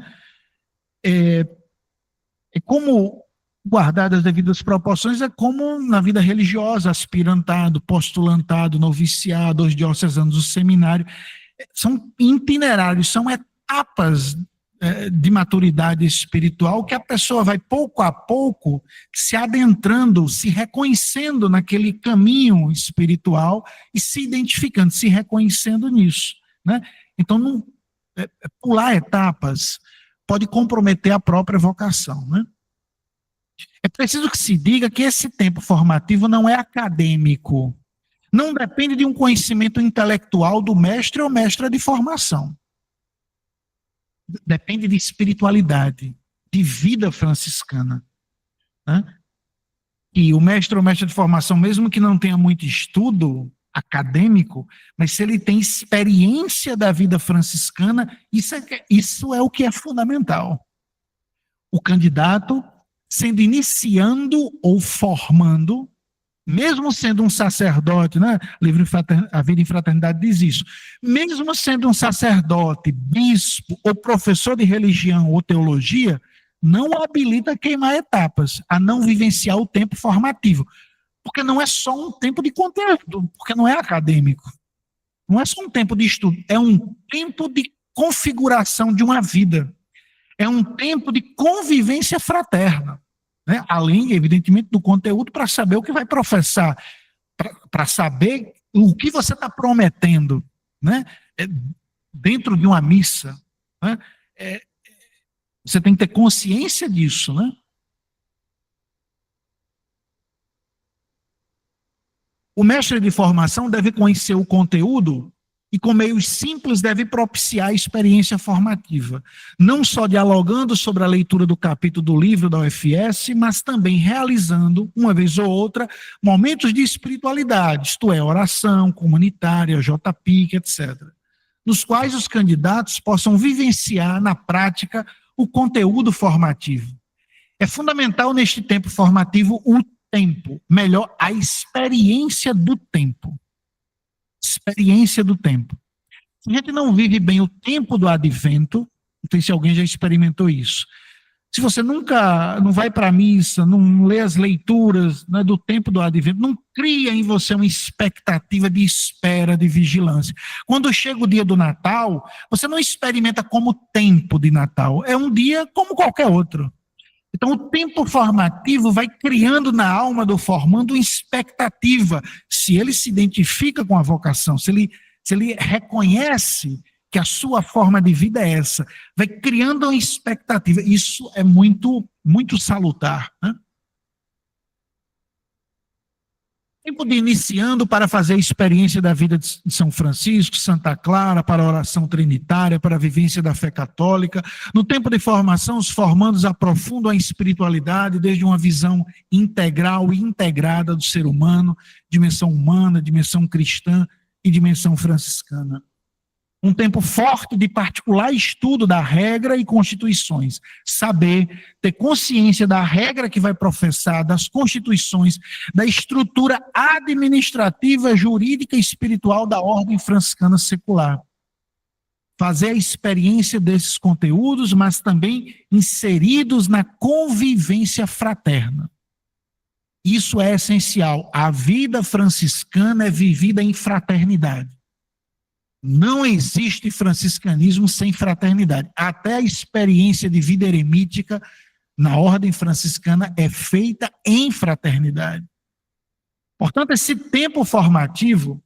Como, guardadas as devidas proporções, é como na vida religiosa, aspirantado, postulantado, noviciado, os diocesanos do seminário. São itinerários, são etapas de maturidade espiritual que a pessoa vai pouco a pouco se adentrando, se reconhecendo naquele caminho espiritual e se identificando, se reconhecendo nisso, né? Então, pular etapas pode comprometer a própria vocação, né? É preciso que se diga que esse tempo formativo não é acadêmico, não depende de um conhecimento intelectual do mestre ou mestra de formação. Depende de espiritualidade, de vida franciscana, né? E o mestre ou mestra de formação, mesmo que não tenha muito estudo acadêmico, mas se ele tem experiência da vida franciscana, isso é o que é fundamental. O candidato, sendo iniciando ou formando, mesmo sendo um sacerdote, né? A Vida em Fraternidade diz isso, mesmo sendo um sacerdote, bispo ou professor de religião ou teologia, não o habilita a queimar etapas, a não vivenciar o tempo formativo, porque não é só um tempo de conteúdo, porque não é acadêmico, não é só um tempo de estudo, é um tempo de configuração de uma vida, é um tempo de convivência fraterna, né? Além, evidentemente, do conteúdo, para saber o que vai professar, para saber o que você está prometendo, né? Dentro de uma missa, né? Você tem que ter consciência disso, né? O mestre de formação deve conhecer o conteúdo e, com meios simples, deve propiciar a experiência formativa, não só dialogando sobre a leitura do capítulo do livro da UFS, mas também realizando, uma vez ou outra, momentos de espiritualidade, isto é, oração comunitária, JPIC, etc., nos quais os candidatos possam vivenciar na prática o conteúdo formativo. É fundamental neste tempo formativo o tempo, melhor, a experiência do tempo. Experiência do tempo. Se a gente não vive bem o tempo do advento, não sei se alguém já experimentou isso. Se você nunca não vai para a missa, não lê as leituras, né, do tempo do advento, não cria em você uma expectativa de espera, de vigilância. Quando chega o dia do Natal, você não experimenta como tempo de Natal, é um dia como qualquer outro. Então, o tempo formativo vai criando na alma do formando uma expectativa. Se ele se identifica com a vocação, se ele reconhece que a sua forma de vida é essa, vai criando uma expectativa. Isso é muito, muito salutar, né? Tempo de iniciando para fazer a experiência da vida de São Francisco, Santa Clara, para a oração trinitária, para a vivência da fé católica. No tempo de formação, os formandos aprofundam a espiritualidade desde uma visão integral e integrada do ser humano, dimensão humana, dimensão cristã e dimensão franciscana. Um tempo forte de particular estudo da regra e constituições. Saber, ter consciência da regra que vai professar, das constituições, da estrutura administrativa, jurídica e espiritual da ordem franciscana secular. Fazer a experiência desses conteúdos, mas também inseridos na convivência fraterna. Isso é essencial. A vida franciscana é vivida em fraternidade. Não existe franciscanismo sem fraternidade. Até a experiência de vida eremítica na ordem franciscana é feita em fraternidade. Portanto, esse tempo formativo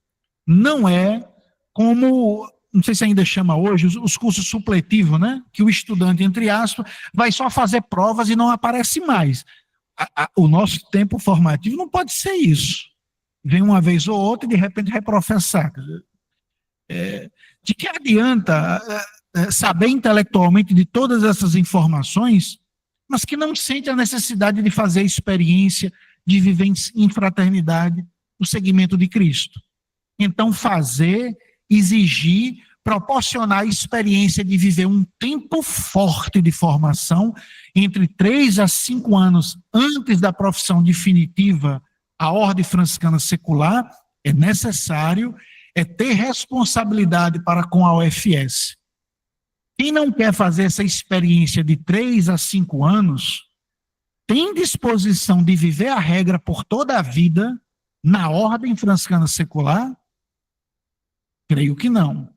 não é como, não sei se ainda chama hoje, os cursos supletivos, né? Que o estudante, entre aspas, vai só fazer provas e não aparece mais. O nosso tempo formativo não pode ser isso. Vem uma vez ou outra e de repente vai professar. De que adianta saber intelectualmente de todas essas informações, mas que não sente a necessidade de fazer a experiência de viver em fraternidade no segmento de Cristo. Então, fazer, exigir, proporcionar a experiência de viver um tempo forte de formação entre 3 a 5 anos antes da profissão definitiva à ordem franciscana secular, é necessário, é ter responsabilidade para com a UFS. Quem não quer fazer essa experiência de 3 a 5 anos, tem disposição de viver a regra por toda a vida na ordem franciscana secular? Creio que não.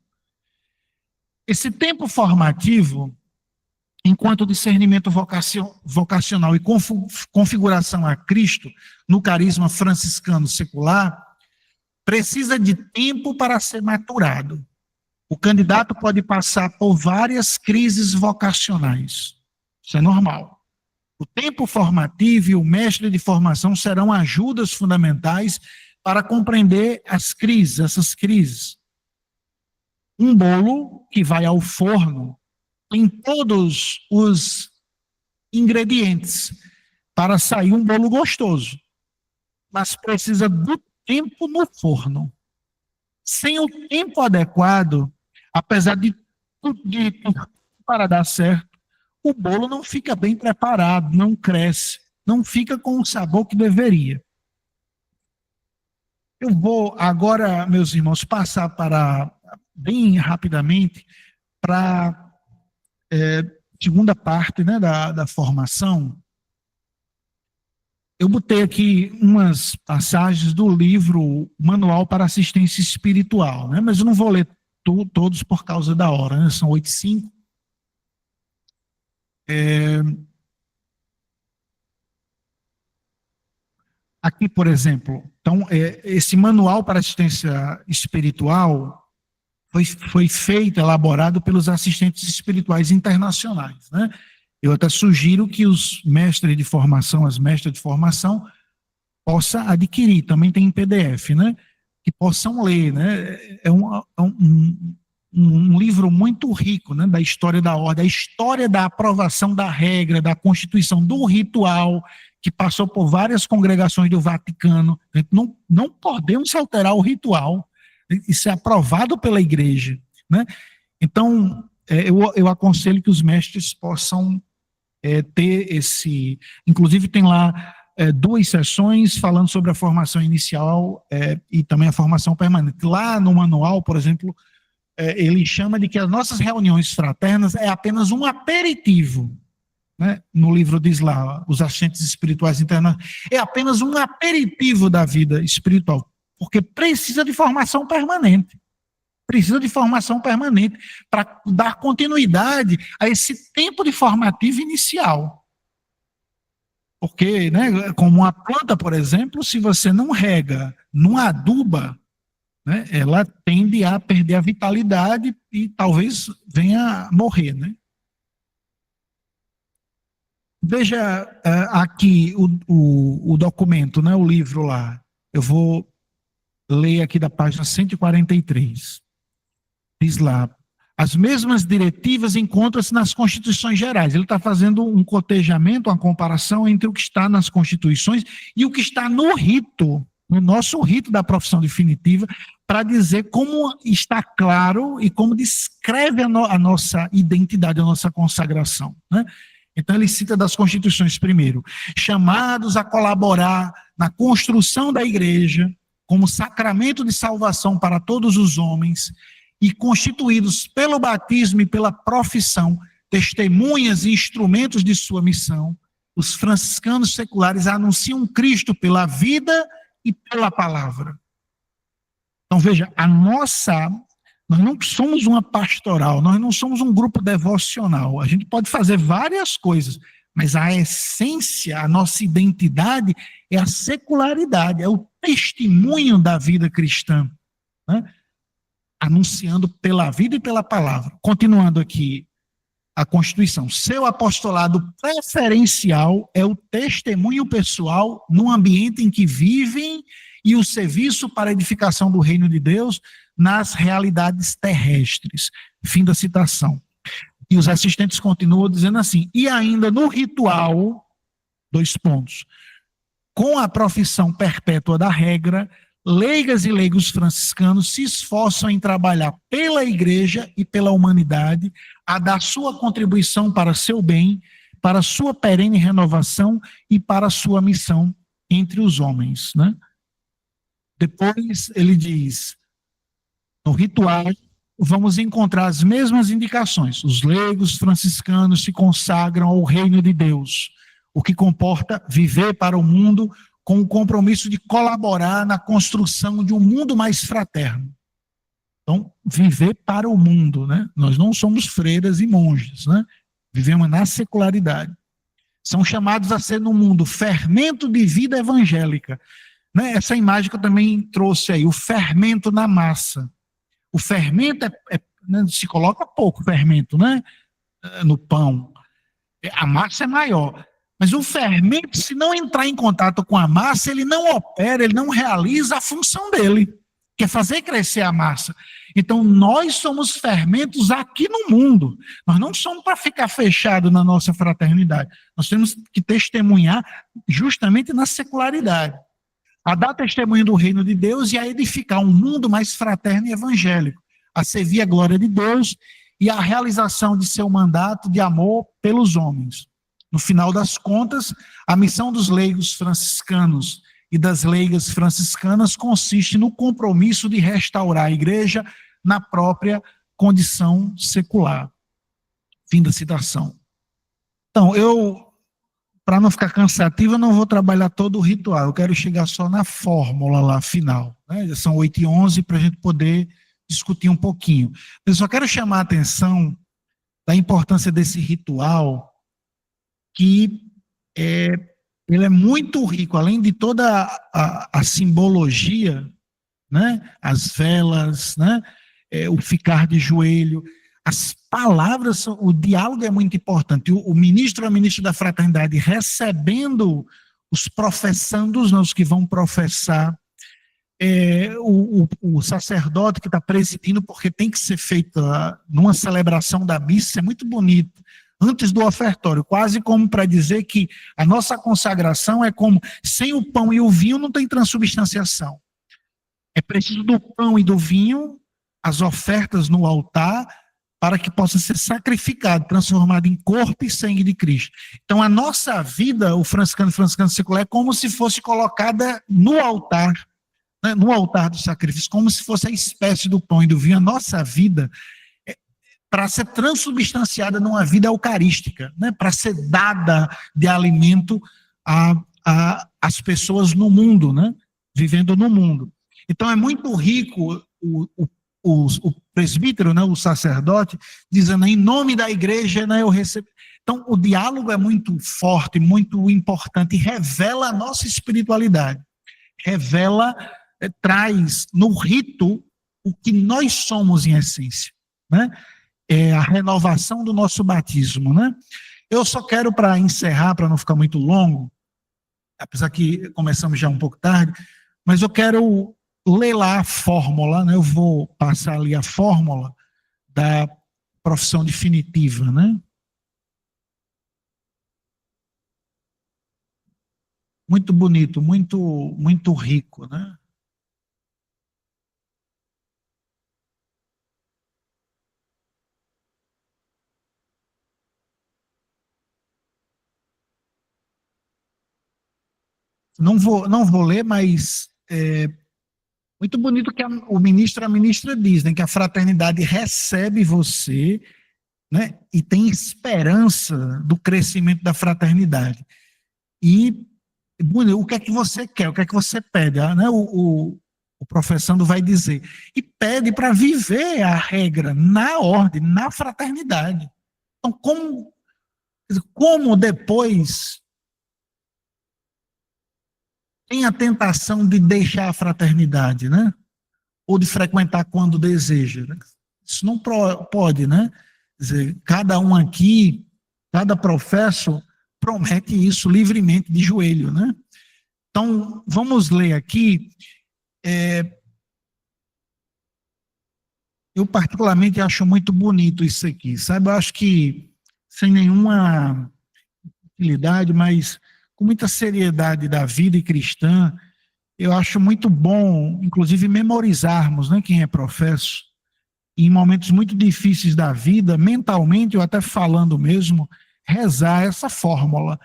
Esse tempo formativo, enquanto discernimento vocacional e configuração a Cristo no carisma franciscano secular, precisa de tempo para ser maturado. O candidato pode passar por várias crises vocacionais. Isso é normal. O tempo formativo e o mestre de formação serão ajudas fundamentais para compreender as crises, essas crises. Um bolo que vai ao forno tem todos os ingredientes para sair um bolo gostoso, mas precisa do tempo no forno. Sem o tempo adequado, apesar de tudo para dar certo, o bolo não fica bem preparado, não cresce, não fica com o sabor que deveria. Eu vou agora, meus irmãos, passar para, bem rapidamente, para a segunda parte, né, da formação. Eu botei aqui umas passagens do livro Manual para Assistência Espiritual, né? Mas eu não vou ler todos por causa da hora, né? São 8 e 5. Aqui, por exemplo, então, esse Manual para Assistência Espiritual foi feito, elaborado pelos assistentes espirituais internacionais, né? Eu até sugiro que os mestres de formação, as mestras de formação, possam adquirir, também tem em PDF, né? Que possam ler, né? É um livro muito rico, né? Da história da ordem, a história da aprovação da regra, da constituição do ritual, que passou por várias congregações do Vaticano. Não podemos alterar o ritual, isso é aprovado pela igreja, né? Então, eu aconselho que os mestres possam ter esse... Inclusive tem lá 2 sessões falando sobre a formação inicial e também a formação permanente. Lá no manual, por exemplo, ele chama de que as nossas reuniões fraternas é apenas um aperitivo, né? No livro diz lá, os assistentes espirituais internos, é apenas um aperitivo da vida espiritual, porque precisa de formação permanente. Precisa de formação permanente para dar continuidade a esse tempo de formativo inicial. Porque, né, como uma planta, por exemplo, se você não rega, não aduba, né, ela tende a perder a vitalidade e talvez venha a morrer, né? Veja aqui o documento, né, o livro lá. Eu vou ler aqui da página 143. Diz lá, as mesmas diretivas encontram-se nas Constituições Gerais. Ele está fazendo um cotejamento, uma comparação entre o que está nas Constituições e o que está no rito no nosso rito da profissão definitiva, para dizer como está claro e como descreve a nossa identidade, a nossa consagração, né? Então ele cita das constituições primeiro, chamados a colaborar na construção da igreja como sacramento de salvação para todos os homens e constituídos pelo batismo e pela profissão, testemunhas e instrumentos de sua missão, os franciscanos seculares anunciam Cristo pela vida e pela palavra. Então veja, nós não somos uma pastoral, nós não somos um grupo devocional, a gente pode fazer várias coisas, mas a essência, a nossa identidade é a secularidade, é o testemunho da vida cristã, né? Anunciando pela vida e pela palavra. Continuando aqui a Constituição, seu apostolado preferencial é o testemunho pessoal no ambiente em que vivem e o serviço para a edificação do reino de Deus nas realidades terrestres. Fim da citação. E os assistentes continuam dizendo assim, e ainda no ritual, 2 pontos, com a profissão perpétua da regra, leigas e leigos franciscanos se esforçam em trabalhar pela igreja e pela humanidade, a dar sua contribuição para seu bem, para sua perene renovação e para sua missão entre os homens, né? Depois ele diz, no ritual, vamos encontrar as mesmas indicações. Os leigos franciscanos se consagram ao reino de Deus, o que comporta viver para o mundo com o compromisso de colaborar na construção de um mundo mais fraterno. Então, viver para o mundo, né? Nós não somos freiras e monges, né? Vivemos na secularidade. São chamados a ser no mundo fermento de vida evangélica, né? Essa imagem que eu também trouxe aí, o fermento na massa. O fermento né, se coloca pouco fermento, né? No pão. A massa é maior. Mas o fermento, se não entrar em contato com a massa, ele não opera, ele não realiza a função dele, que é fazer crescer a massa. Então, nós somos fermentos aqui no mundo. Nós não somos para ficar fechado na nossa fraternidade. Nós temos que testemunhar justamente na secularidade. A dar testemunho do reino de Deus e a edificar um mundo mais fraterno e evangélico, a servir a glória de Deus e a realização de seu mandato de amor pelos homens. No final das contas, a missão dos leigos franciscanos e das leigas franciscanas consiste no compromisso de restaurar a igreja na própria condição secular. Fim da citação. Então, para não ficar cansativo, eu não vou trabalhar todo o ritual, eu quero chegar só na fórmula lá final, né? Já são 8h11 para a gente poder discutir um pouquinho. Eu só quero chamar a atenção da importância desse ritual, que ele é muito rico, além de toda a simbologia, né? As velas, né? O ficar de joelho, as palavras, o diálogo é muito importante. O ministro ou a ministra da fraternidade recebendo os professandos, os que vão professar, o sacerdote que está presidindo, porque tem que ser feito numa celebração da missa, é muito bonito, antes do ofertório, quase como para dizer que a nossa consagração é como, sem o pão e o vinho não tem transubstanciação. É preciso do pão e do vinho, as ofertas no altar, para que possa ser sacrificado, transformado em corpo e sangue de Cristo. Então a nossa vida, o franciscano secular, é como se fosse colocada no altar, né, no altar do sacrifício, como se fosse a espécie do pão e do vinho. A nossa vida, para ser transubstanciada numa vida eucarística, né, para ser dada de alimento às pessoas no mundo, né, vivendo no mundo. Então é muito rico o presbítero, né, o sacerdote, dizendo, em nome da igreja, né, eu recebo. Então, o diálogo é muito forte, muito importante, e revela a nossa espiritualidade. Revela, traz no rito o que nós somos em essência, né? É a renovação do nosso batismo, né? Eu só quero, para encerrar, para não ficar muito longo, apesar que começamos já um pouco tarde, mas eu quero ler lá a fórmula, né? Eu vou passar ali a fórmula da profissão definitiva, né? muito bonito, muito rico, né? Não vou ler, mas muito bonito que o ministro e a ministra diz, né, que a fraternidade recebe você, né, e tem esperança do crescimento da fraternidade. E o que é que você quer? O que é que você pede? Né? O professando vai dizer. E pede para viver a regra na ordem, na fraternidade. Então, como depois tem a tentação de deixar a fraternidade, né? Ou de frequentar quando deseja. Né? Isso não pode, né? Quer dizer, cada um aqui, cada professo promete isso livremente de joelho, né? Então, vamos ler aqui. Eu particularmente acho muito bonito isso aqui, sabe? Eu acho que, sem nenhuma utilidade, mas com muita seriedade da vida cristã, eu acho muito bom, inclusive, memorizarmos, né, quem é professo, em momentos muito difíceis da vida, mentalmente, ou até falando mesmo, rezar essa fórmula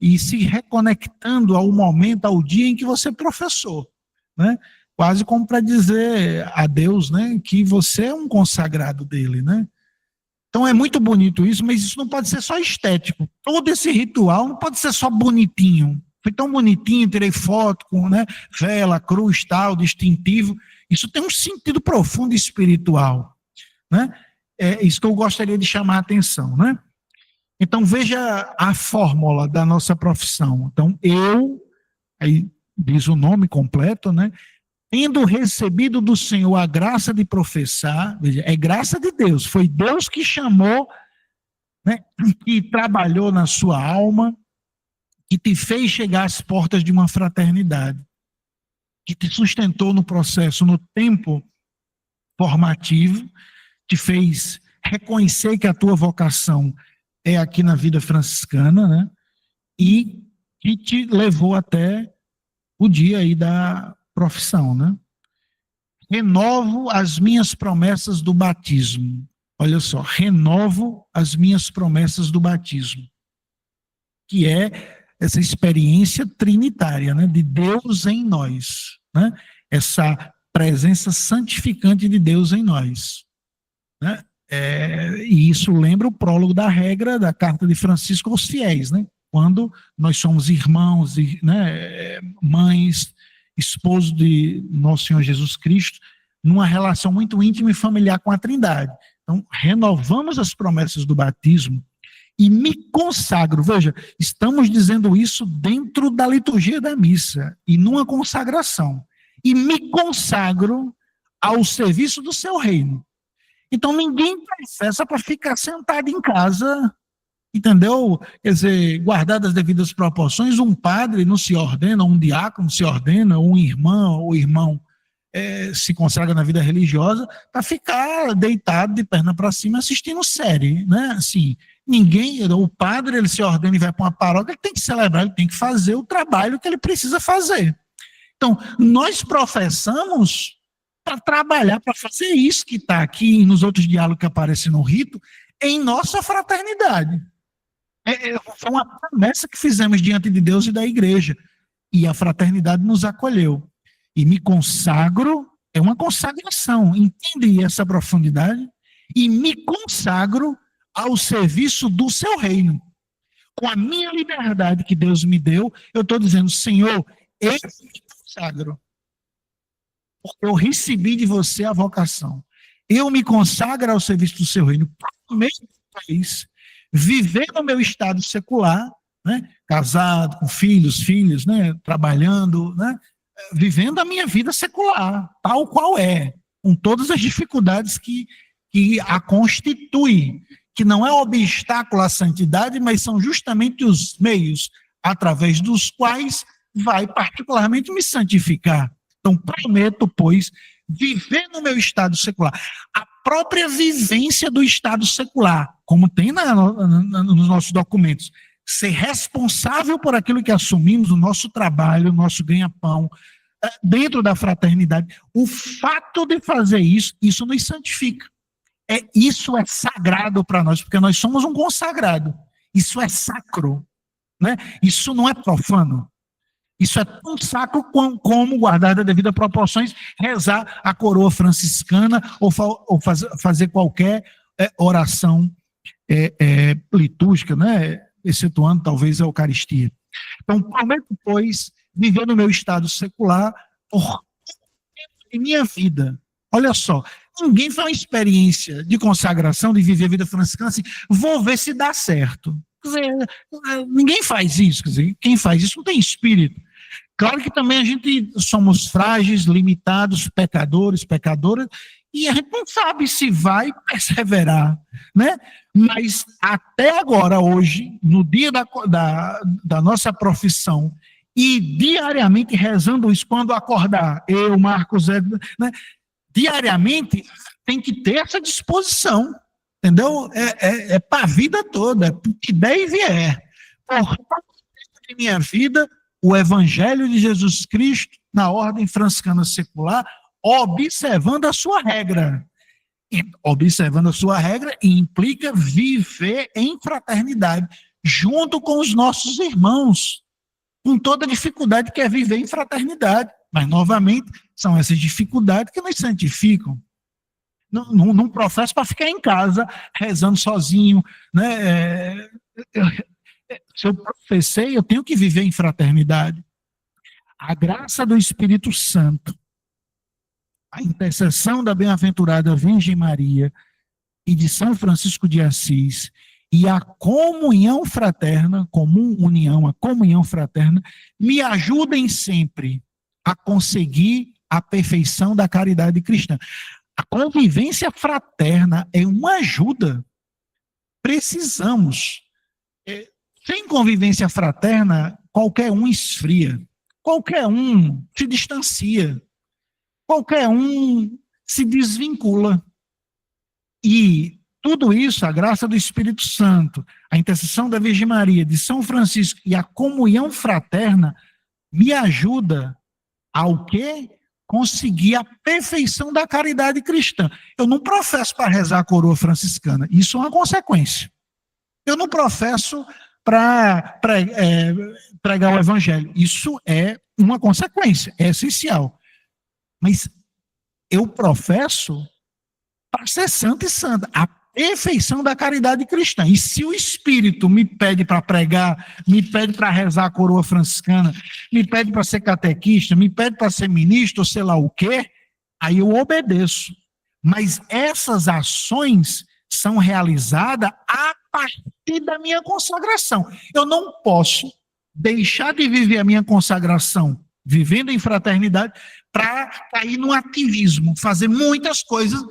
e se reconectando ao momento, ao dia em que você professou, né? Quase como para dizer a Deus, né, que você é um consagrado dele, né? Então é muito bonito isso, mas isso não pode ser só estético. Todo esse ritual não pode ser só bonitinho. Foi tão bonitinho, tirei foto com, né, vela, cruz, tal, distintivo. Isso tem um sentido profundo espiritual, né? É isso que eu gostaria de chamar a atenção, né? Então veja a fórmula da nossa profissão. Então aí diz o nome completo, né? Tendo recebido do Senhor a graça de professar, veja, é graça de Deus, foi Deus que chamou, né, que trabalhou na sua alma, que te fez chegar às portas de uma fraternidade, que te sustentou no processo, no tempo formativo, te fez reconhecer que a tua vocação é aqui na vida franciscana, né, e que te levou até o dia aí da profissão, né? Renovo as minhas promessas do batismo. Olha só, renovo as minhas promessas do batismo, que é essa experiência trinitária, né, de Deus em nós, né? Essa presença santificante de Deus em nós, né? E isso lembra o prólogo da regra da carta de Francisco aos fiéis, né? Quando nós somos irmãos, né, mães, esposo de nosso Senhor Jesus Cristo, numa relação muito íntima e familiar com a Trindade. Então, renovamos as promessas do batismo e me consagro. Veja, estamos dizendo isso dentro da liturgia da missa e numa consagração. E me consagro ao serviço do seu reino. Então, ninguém professa para ficar sentado em casa, entendeu? Quer dizer, guardadas as devidas proporções, um padre não se ordena, um diácono se ordena, um irmão ou irmão se consagra na vida religiosa para ficar deitado de perna para cima assistindo série, né? Assim, o padre, ele se ordena e vai para uma paróquia, ele tem que celebrar, ele tem que fazer o trabalho que ele precisa fazer. Então, nós professamos para trabalhar, para fazer isso que está aqui nos outros diálogos que aparecem no rito, em nossa fraternidade. Foi uma promessa que fizemos diante de Deus e da igreja. E a fraternidade nos acolheu. E me consagro, é uma consagração, entende essa profundidade? E me consagro ao serviço do seu reino. Com a minha liberdade que Deus me deu, eu estou dizendo, Senhor, eu me consagro. Porque eu recebi de você a vocação. Eu me consagro ao serviço do seu reino. Para o mesmo país, viver no meu estado secular, né, casado, com filhos, né, trabalhando, né, vivendo a minha vida secular, tal qual é, com todas as dificuldades que a constituem, que não é obstáculo à santidade, mas são justamente os meios através dos quais vai particularmente me santificar. Então, prometo, pois, viver no meu estado secular. A própria vivência do estado secular, como tem nos nossos documentos, ser responsável por aquilo que assumimos, o nosso trabalho, o nosso ganha-pão, dentro da fraternidade. O fato de fazer isso, isso nos santifica. Isso é sagrado para nós, porque nós somos um consagrado. Isso é sacro, né? Isso não é profano. Isso é tão sacro como, guardar a devida proporções, rezar a coroa franciscana ou fazer qualquer oração litúrgica, né? Excetuando talvez a Eucaristia. Então, prometo, pois, viver no meu estado secular por em minha vida. Olha só, ninguém faz uma experiência de consagração, de viver a vida franciscana assim, vou ver se dá certo. Quer dizer, ninguém faz isso, quer dizer, quem faz isso não tem espírito. Claro que também a gente somos frágeis, limitados, pecadores, pecadoras, e a gente não sabe se vai perseverar, né? Mas até agora, hoje, no dia da nossa profissão, e diariamente rezando isso, quando acordar, eu, Marcos, né? Diariamente tem que ter essa disposição, entendeu? É para a vida toda, é para o que der e vier. Por de minha vida, o Evangelho de Jesus Cristo, na ordem franciscana secular, observando a sua regra. E observando a sua regra implica viver em fraternidade, junto com os nossos irmãos, com toda a dificuldade que é viver em fraternidade. Mas, novamente, são essas dificuldades que nos santificam. Não processo para ficar em casa, rezando sozinho. Né? Se eu professei, eu tenho que viver em fraternidade. A graça do Espírito Santo, a intercessão da bem-aventurada Virgem Maria e de São Francisco de Assis e a comunhão fraterna, comum união, a comunhão fraterna, me ajudem sempre a conseguir a perfeição da caridade cristã. A convivência fraterna é uma ajuda. Precisamos. Sem convivência fraterna, qualquer um esfria, qualquer um se distancia, qualquer um se desvincula. E tudo isso, a graça do Espírito Santo, a intercessão da Virgem Maria, de São Francisco e a comunhão fraterna me ajuda ao quê? Conseguir a perfeição da caridade cristã. Eu não professo para rezar a coroa franciscana, isso é uma consequência. Eu não professo para pregar o Evangelho, isso é uma consequência, é essencial. Mas eu professo para ser santo e santa, a perfeição da caridade cristã. E se o Espírito me pede para pregar, me pede para rezar a coroa franciscana, me pede para ser catequista, me pede para ser ministro, ou sei lá o quê, aí eu obedeço. Mas essas ações são realizadas a partir da minha consagração. Eu não posso deixar de viver a minha consagração, vivendo em fraternidade, para cair no ativismo, fazer muitas coisas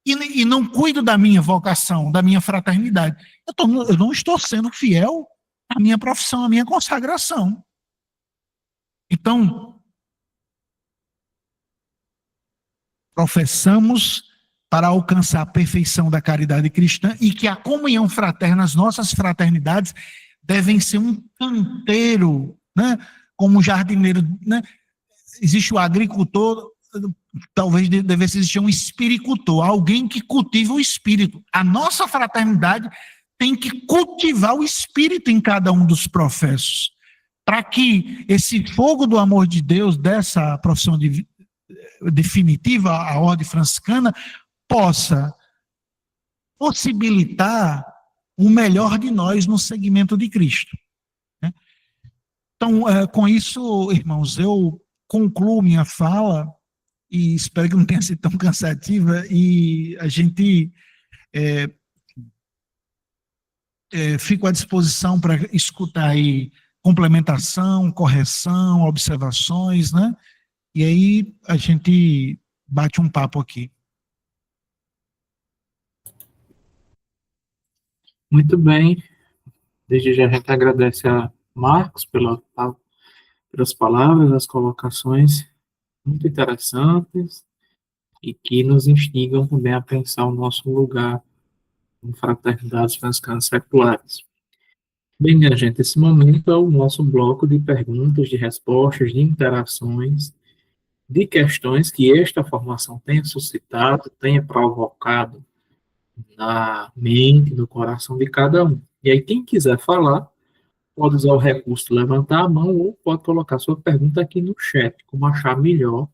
e não cuido da minha vocação, da minha fraternidade. Eu não estou sendo fiel à minha profissão, à minha consagração. Então, professamos para alcançar a perfeição da caridade cristã e que a comunhão fraterna, as nossas fraternidades, devem ser um canteiro, né? Como um jardineiro, né? Existe o agricultor, talvez devesse existir um espiricultor, alguém que cultiva o espírito. A nossa fraternidade tem que cultivar o espírito em cada um dos professos, para que esse fogo do amor de Deus, dessa profissão definitiva, a ordem franciscana, possa possibilitar o melhor de nós no segmento de Cristo. Então, com isso, irmãos, eu concluo minha fala e espero que não tenha sido tão cansativa e a gente fico à disposição para escutar aí complementação, correção, observações, né? E aí a gente bate um papo aqui. Muito bem. Desde já a gente agradece a Marcos pelas palavras, as colocações muito interessantes e que nos instigam também a pensar o nosso lugar em fraternidades franciscanas seculares. Bem, minha gente, esse momento é o nosso bloco de perguntas, de respostas, de interações, de questões que esta formação tenha suscitado, tenha provocado na mente, no coração de cada um. E aí, quem quiser falar, pode usar o recurso de levantar a mão ou pode colocar sua pergunta aqui no chat, como achar melhor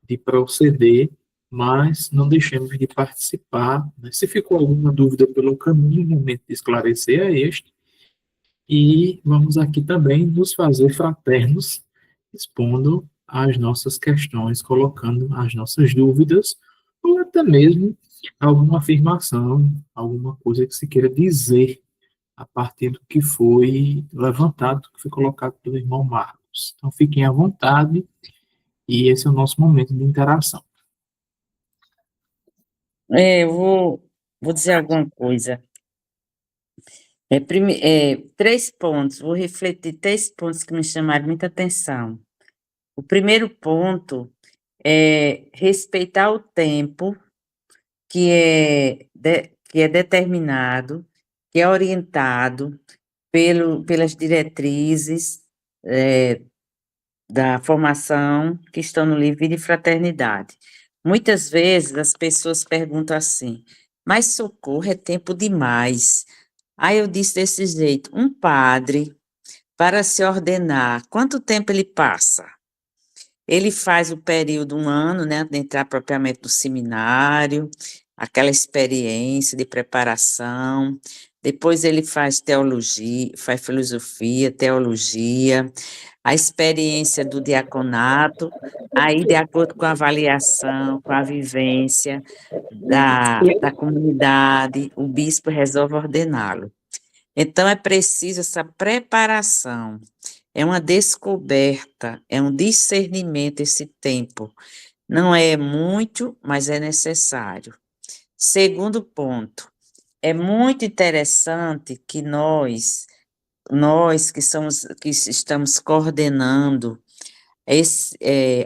de proceder, mas não deixemos de participar, né? Se ficou alguma dúvida pelo caminho, o momento de esclarecer é este. E vamos aqui também nos fazer fraternos, expondo as nossas questões, colocando as nossas dúvidas, ou até mesmo alguma afirmação, alguma coisa que se queira dizer a partir do que foi levantado, do que foi colocado pelo irmão Marcos. Então, fiquem à vontade, e esse é o nosso momento de interação. Vou dizer alguma coisa. Três pontos, vou refletir três pontos que me chamaram muita atenção. O primeiro ponto é respeitar o tempo que é determinado, que é orientado pelas diretrizes da formação que estão no livro Vida e Fraternidade. Muitas vezes as pessoas perguntam assim, mas socorro é tempo demais. Aí eu disse desse jeito, um padre, para se ordenar, quanto tempo ele passa? Ele faz o período, um ano, né, de entrar propriamente no seminário, aquela experiência de preparação, depois ele faz teologia, faz filosofia, teologia, a experiência do diaconato, aí de acordo com a avaliação, com a vivência da comunidade, o bispo resolve ordená-lo. Então, é preciso essa preparação, é uma descoberta, é um discernimento esse tempo. Não é muito, mas é necessário. Segundo ponto, é muito interessante que nós que estamos coordenando,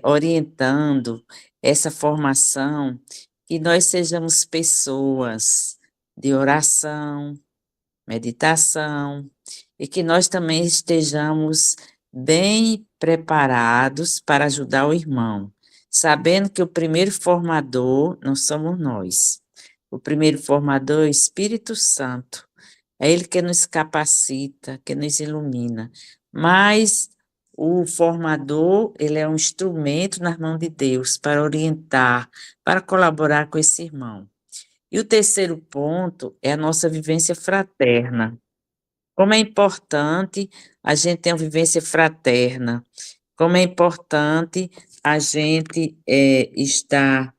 orientando essa formação, que nós sejamos pessoas de oração, meditação, e que nós também estejamos bem preparados para ajudar o irmão, sabendo que o primeiro formador não somos nós. O primeiro formador é o Espírito Santo. É ele que nos capacita, que nos ilumina. Mas o formador, ele é um instrumento nas mãos de Deus para orientar, para colaborar com esse irmão. E o terceiro ponto é a nossa vivência fraterna. Como é importante a gente ter uma vivência fraterna, como é importante a gente estar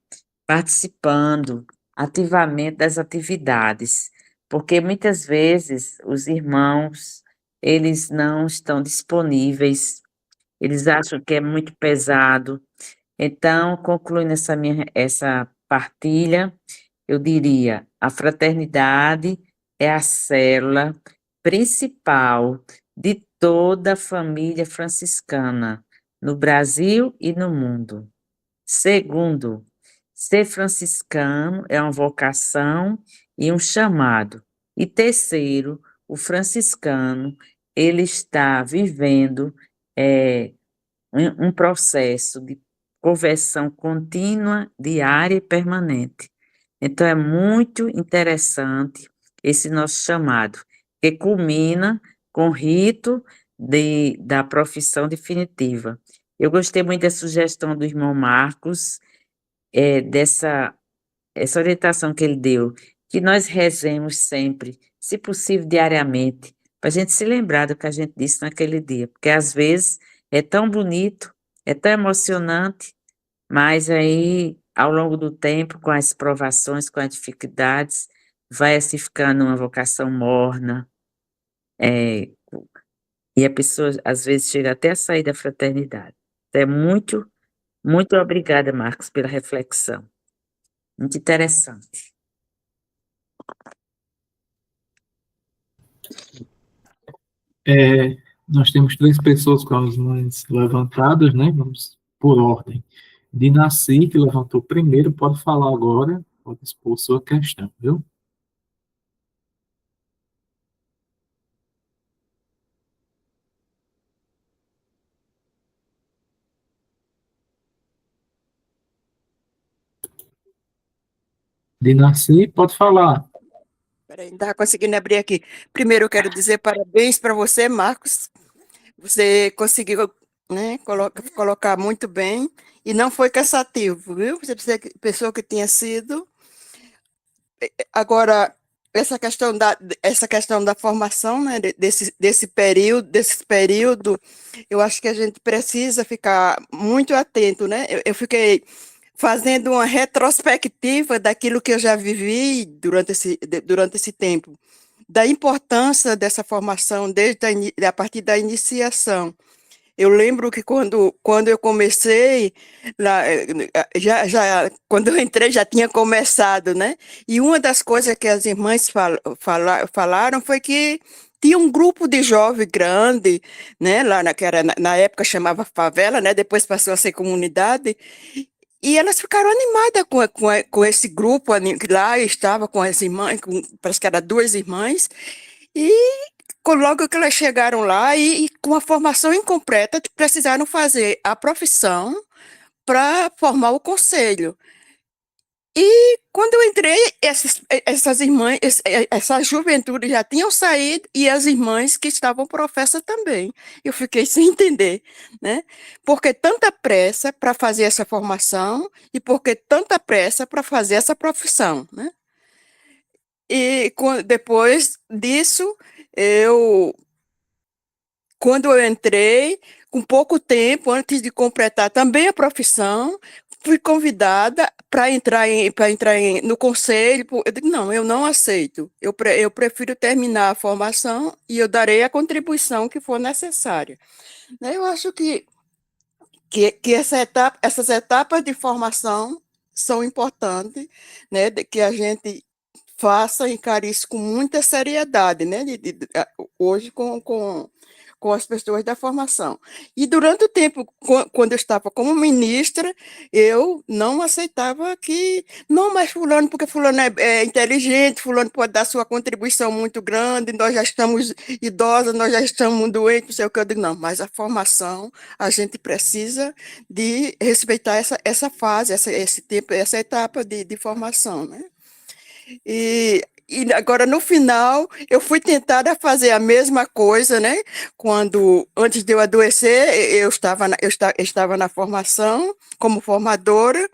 participando ativamente das atividades, porque muitas vezes os irmãos, eles não estão disponíveis, eles acham que é muito pesado. Então, concluindo essa partilha, eu diria, a fraternidade é a célula principal de toda a família franciscana, no Brasil e no mundo. Segundo, ser franciscano é uma vocação e um chamado. E terceiro, o franciscano, ele está vivendo um processo de conversão contínua, diária e permanente. Então, é muito interessante esse nosso chamado, que culmina com o rito da profissão definitiva. Eu gostei muito da sugestão do irmão Marcos, essa orientação que ele deu, que nós rezemos sempre, se possível diariamente, para a gente se lembrar do que a gente disse naquele dia, porque às vezes é tão bonito, é tão emocionante, mas aí, ao longo do tempo, com as provações, com as dificuldades, vai se ficando uma vocação morna, e a pessoa, às vezes, chega até a sair da fraternidade. Então, muito obrigada, Marcos, pela reflexão. Muito interessante. Nós temos 3 pessoas com as mãos levantadas, né? Vamos por ordem. Dinaci, que levantou primeiro, pode falar agora, pode expor sua questão, viu? Dinassi, pode falar. Peraí, não estava conseguindo abrir aqui. Primeiro, eu quero dizer parabéns para você, Marcos. Você conseguiu, né, colocar muito bem e não foi cansativo, viu? Você pensou que tinha sido. Agora, essa questão da formação, né, desse período, eu acho que a gente precisa ficar muito atento, né? Eu fiquei fazendo uma retrospectiva daquilo que eu já vivi durante esse tempo, da importância dessa formação a partir da iniciação. Eu lembro que quando eu comecei, lá, quando eu entrei já tinha começado, né? E uma das coisas que as irmãs falaram foi que tinha um grupo de jovens grande, né? Lá que era, na época chamava favela, né? Depois passou a ser comunidade. E elas ficaram animadas com esse grupo que lá estava com as irmãs, parece que eram duas irmãs, e logo que elas chegaram lá e com a formação incompleta, precisaram fazer a profissão para formar o conselho. E quando eu entrei, essas irmãs, essa juventude já tinham saído e as irmãs que estavam professas também. Eu fiquei sem entender, né? Por que tanta pressa para fazer essa formação e por que tanta pressa para fazer essa profissão, né? E depois disso, quando eu entrei, com pouco tempo, antes de completar também a profissão, fui convidada para entrar no conselho. Eu digo, não, eu não aceito. Eu prefiro terminar a formação e eu darei a contribuição que for necessária. Né, eu acho que essas etapas de formação são importantes, né, que a gente faça, encare isso com muita seriedade, né, hoje com as pessoas da formação. E durante o tempo, quando eu estava como ministra, eu não aceitava não, mas fulano, porque fulano é inteligente, fulano pode dar sua contribuição muito grande, nós já estamos idosas, nós já estamos doentes, não sei o que eu digo, não, mas a formação, a gente precisa de respeitar essa fase, esse tempo, essa etapa de formação, né? E agora, no final, eu fui tentada fazer a mesma coisa, né? Antes de eu adoecer, eu estava na formação como formadora,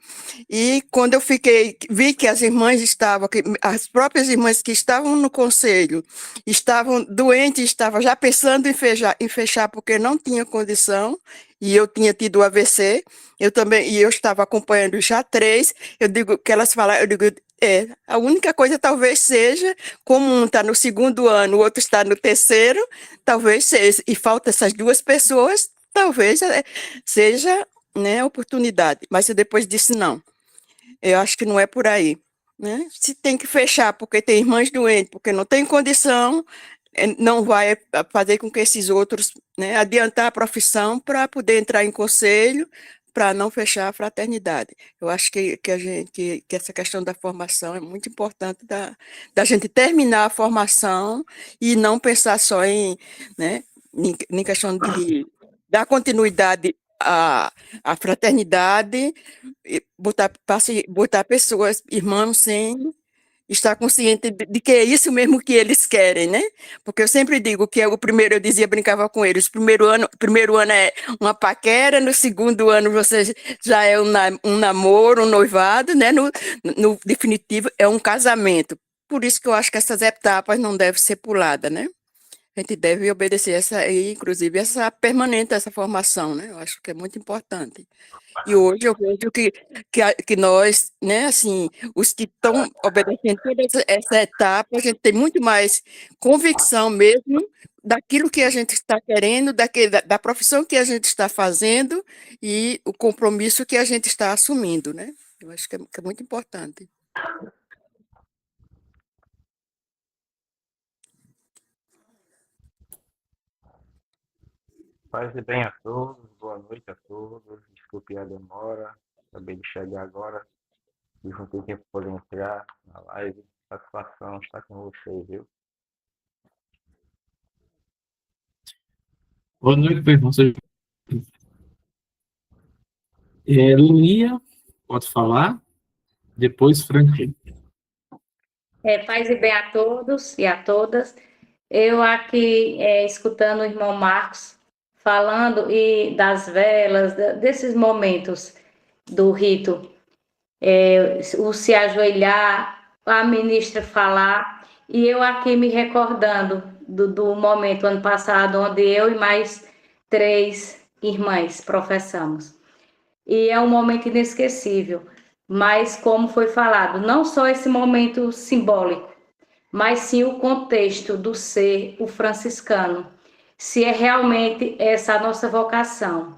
e quando eu vi que as próprias irmãs que estavam no conselho estavam doentes, estavam já pensando em fechar porque não tinha condição, e eu tinha tido o AVC, e eu estava acompanhando já 3, eu digo que elas falaram, eu digo, a única coisa talvez seja, como um está no 2º ano, o outro está no 3º, talvez seja, e falta essas 2 pessoas, talvez seja, né, oportunidade. Mas eu depois disse, não, eu acho que não é por aí. Né? Se tem que fechar porque tem irmãs doentes, porque não tem condição, não vai fazer com que esses outros, né, adiantar a profissão para poder entrar em conselho, para não fechar a fraternidade. Eu acho que essa questão da formação é muito importante, da gente terminar a formação e não pensar só né, em questão de dar continuidade à fraternidade, e botar pessoas, irmãos, sem estar consciente de que é isso mesmo que eles querem, né? Porque eu sempre digo que o primeiro, eu dizia, brincava com eles, primeiro ano é uma paquera, no 2º ano você já é um namoro, um noivado, né? No definitivo é um casamento. Por isso que eu acho que essas etapas não devem ser puladas, né? A gente deve obedecer inclusive essa formação, né? Eu acho que é muito importante. E hoje eu vejo que nós, né, assim, os que estão obedecendo toda essa etapa, a gente tem muito mais convicção mesmo daquilo que a gente está querendo, da profissão que a gente está fazendo e o compromisso que a gente está assumindo, né? Eu acho que é muito importante. Paz e bem a todos, boa noite a todos, desculpe a demora, acabei de chegar agora, e não tem tempo para entrar na live, satisfação estar com vocês, viu? Boa noite, meu irmão. Lia, pode falar, depois Franklin. Paz e bem a todos e a todas. Eu aqui escutando o irmão Marcos falando e das velas, desses momentos do rito, o se ajoelhar, a ministra falar, e eu aqui me recordando do momento ano passado, onde eu e mais 3 irmãs professamos. E é um momento inesquecível, mas como foi falado, não só esse momento simbólico, mas sim o contexto do ser o franciscano, se é realmente essa a nossa vocação.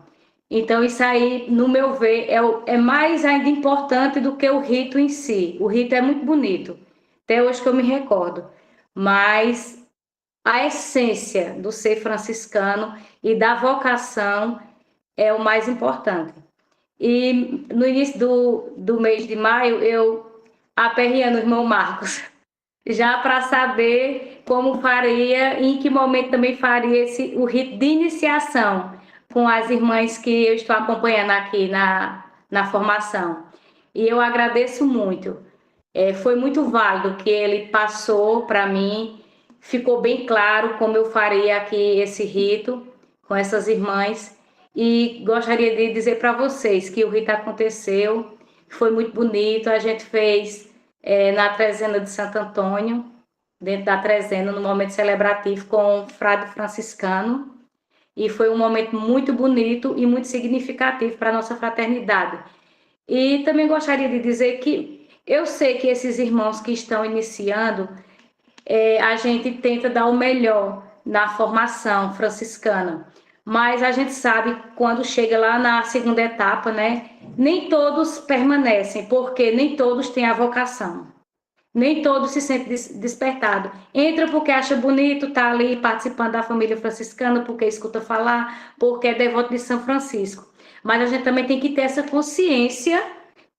Então, isso aí, no meu ver, é mais ainda importante do que o rito em si. O rito é muito bonito, até hoje que eu me recordo, mas a essência do ser franciscano e da vocação é o mais importante. E no início do mês de maio, eu aperreando o irmão Marcos, já para saber como faria, em que momento também faria o rito de iniciação com as irmãs que eu estou acompanhando aqui na formação. E eu agradeço muito. Foi muito válido que ele passou para mim, ficou bem claro como eu faria aqui esse rito com essas irmãs. E gostaria de dizer para vocês que o rito aconteceu, foi muito bonito, a gente fez na trezena de Santo Antônio, dentro da trezena, no momento celebrativo com o frade franciscano, e foi um momento muito bonito e muito significativo para a nossa fraternidade. E também gostaria de dizer que eu sei que esses irmãos que estão iniciando, a gente tenta dar o melhor na formação franciscana, mas a gente sabe que quando chega lá na segunda etapa, né, nem todos permanecem, porque nem todos têm a vocação. Nem todos se sentem despertados. Entra porque acha bonito, tá ali participando da família franciscana, porque escuta falar, porque é devoto de São Francisco. Mas a gente também tem que ter essa consciência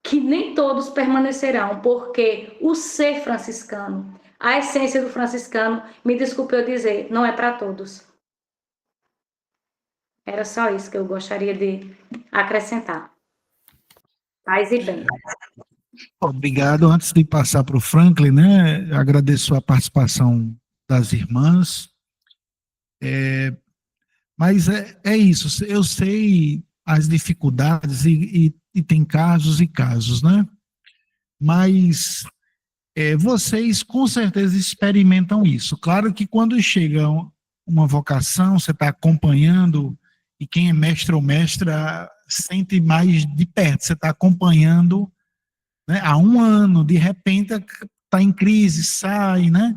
que nem todos permanecerão, porque o ser franciscano, a essência do franciscano, me desculpe eu dizer, não é para todos. Era só isso que eu gostaria de acrescentar. Paz e bem. Obrigado. Antes de passar para o Franklin, né, agradeço a participação das irmãs. Mas é isso, eu sei as dificuldades e tem casos e casos, né? Mas vocês com certeza experimentam isso. Claro que quando chega uma vocação, você está acompanhando, e quem é mestre ou mestra sente mais de perto, você está acompanhando, né, há um ano, de repente está em crise, sai, né?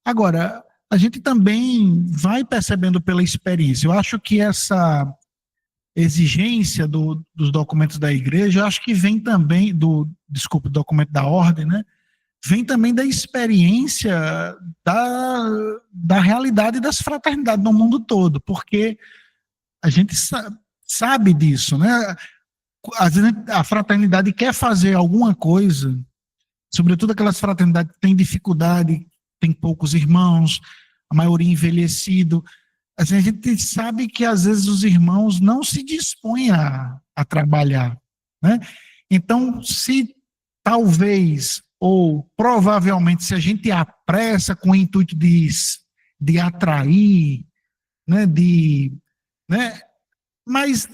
Agora, a gente também vai percebendo pela experiência. Eu acho que essa exigência dos documentos da igreja, eu acho que vem também documento da ordem, né? Vem também da experiência da realidade das fraternidades no mundo todo, porque a gente sabe disso, né? Às vezes a fraternidade quer fazer alguma coisa, sobretudo aquelas fraternidades que têm dificuldade, tem poucos irmãos, a maioria envelhecido. Assim, a gente sabe que às vezes os irmãos não se dispõem a trabalhar, né? Então, se talvez, ou provavelmente, se a gente apressa com o intuito de atrair, né, mas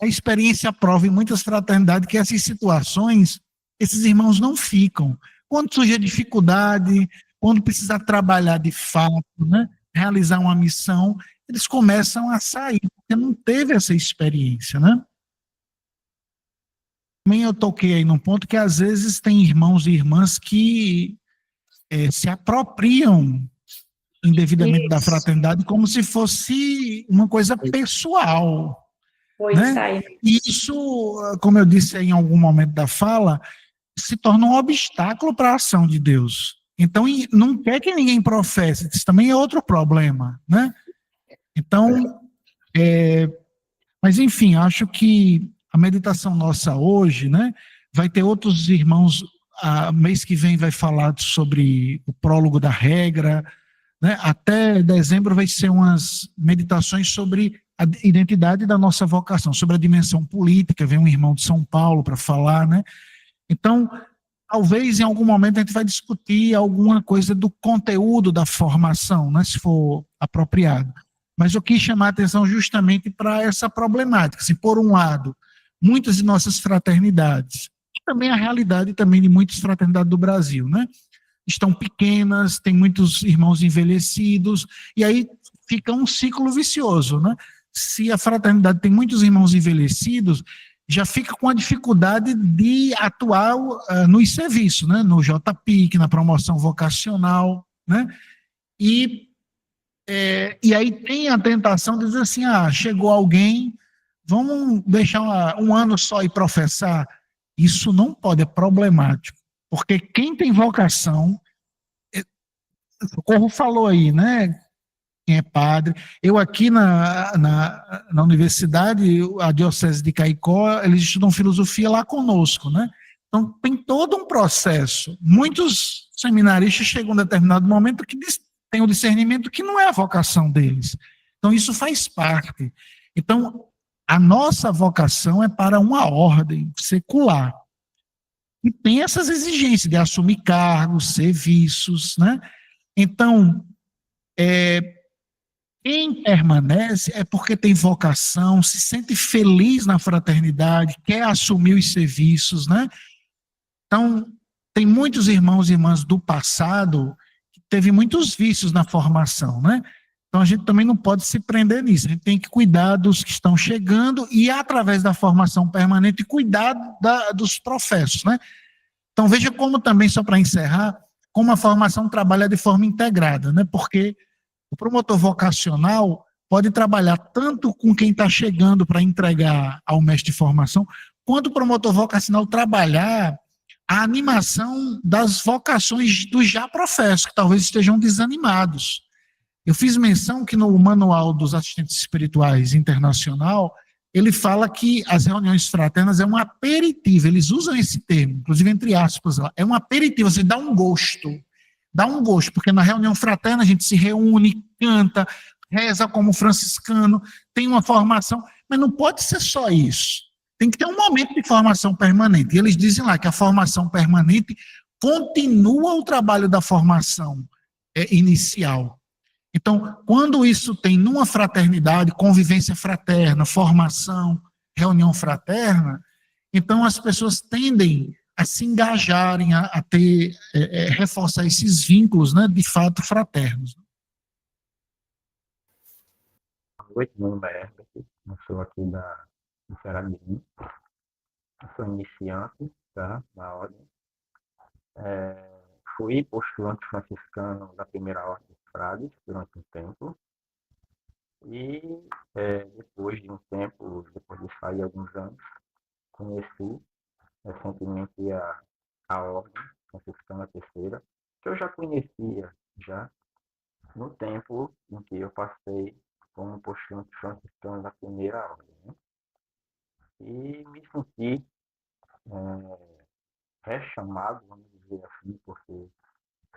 a experiência prova em muitas fraternidades que essas situações, esses irmãos não ficam. Quando surge a dificuldade, quando precisa trabalhar de fato, né, realizar uma missão, eles começam a sair, porque não teve essa experiência, né? Também eu toquei aí num ponto que às vezes tem irmãos e irmãs que se apropriam indevidamente da fraternidade como se fosse uma coisa pessoal. Né? E isso, como eu disse em algum momento da fala, se torna um obstáculo para a ação de Deus. Então, não quer que ninguém professe, isso também é outro problema, né? Então, mas enfim, acho que a meditação nossa hoje, né, vai ter outros irmãos, mês que vem vai falar sobre o prólogo da regra, né? Até dezembro vai ser umas meditações sobre a identidade da nossa vocação, sobre a dimensão política, vem um irmão de São Paulo para falar, né? Então, talvez em algum momento a gente vai discutir alguma coisa do conteúdo da formação, né, se for apropriado. Mas eu quis chamar a atenção justamente para essa problemática. Assim, por um lado, muitas de nossas fraternidades, e também a realidade também de muitas fraternidades do Brasil, né, estão pequenas, tem muitos irmãos envelhecidos, e aí fica um ciclo vicioso, né? Se a fraternidade tem muitos irmãos envelhecidos, já fica com a dificuldade de atuar nos serviços, né? No JPIC, na promoção vocacional, né? E aí tem a tentação de dizer assim, chegou alguém, vamos deixar um ano só e professar. Isso não pode, é problemático, porque quem tem vocação, o Corro falou aí, né? Quem é padre. Eu aqui na universidade, a Diocese de Caicó, eles estudam filosofia lá conosco, né? Então, tem todo um processo. Muitos seminaristas chegam a um determinado momento que têm o discernimento que não é a vocação deles. Então, isso faz parte. Então, a nossa vocação é para uma ordem secular. E tem essas exigências de assumir cargos, serviços, né? Então, quem permanece é porque tem vocação, se sente feliz na fraternidade, quer assumir os serviços, né? Então, tem muitos irmãos e irmãs do passado que teve muitos vícios na formação, né? Então, a gente também não pode se prender nisso. A gente tem que cuidar dos que estão chegando e, através da formação permanente, cuidar dos professos, né? Então, veja como também, só para encerrar, como a formação trabalha de forma integrada, né? Porque o promotor vocacional pode trabalhar tanto com quem está chegando para entregar ao mestre de formação, quanto o promotor vocacional trabalhar a animação das vocações dos já professos, que talvez estejam desanimados. Eu fiz menção que no Manual dos Assistentes Espirituais Internacional, ele fala que as reuniões fraternas é um aperitivo, eles usam esse termo, inclusive entre aspas, é um aperitivo, você dá um gosto, porque na reunião fraterna a gente se reúne, canta, reza como franciscano, tem uma formação, mas não pode ser só isso. Tem que ter um momento de formação permanente. E eles dizem lá que a formação permanente continua o trabalho da formação inicial. Então, quando isso tem numa fraternidade, convivência fraterna, formação, reunião fraterna, então as pessoas tendem a se engajarem, a ter, reforçar esses vínculos, né, de fato, fraternos. Boa noite, meu nome é Herbert, eu sou aqui do Ceará-Mirim, sou iniciante, tá, na ordem. Fui postulante franciscano da primeira ordem dos frades durante um tempo, e depois de um tempo, depois de sair alguns anos, conheci recentemente a ordem franciscana terceira, que eu já conhecia já no tempo em que eu passei como postulante franciscano da primeira ordem, né? E me senti rechamado, vamos dizer assim, porque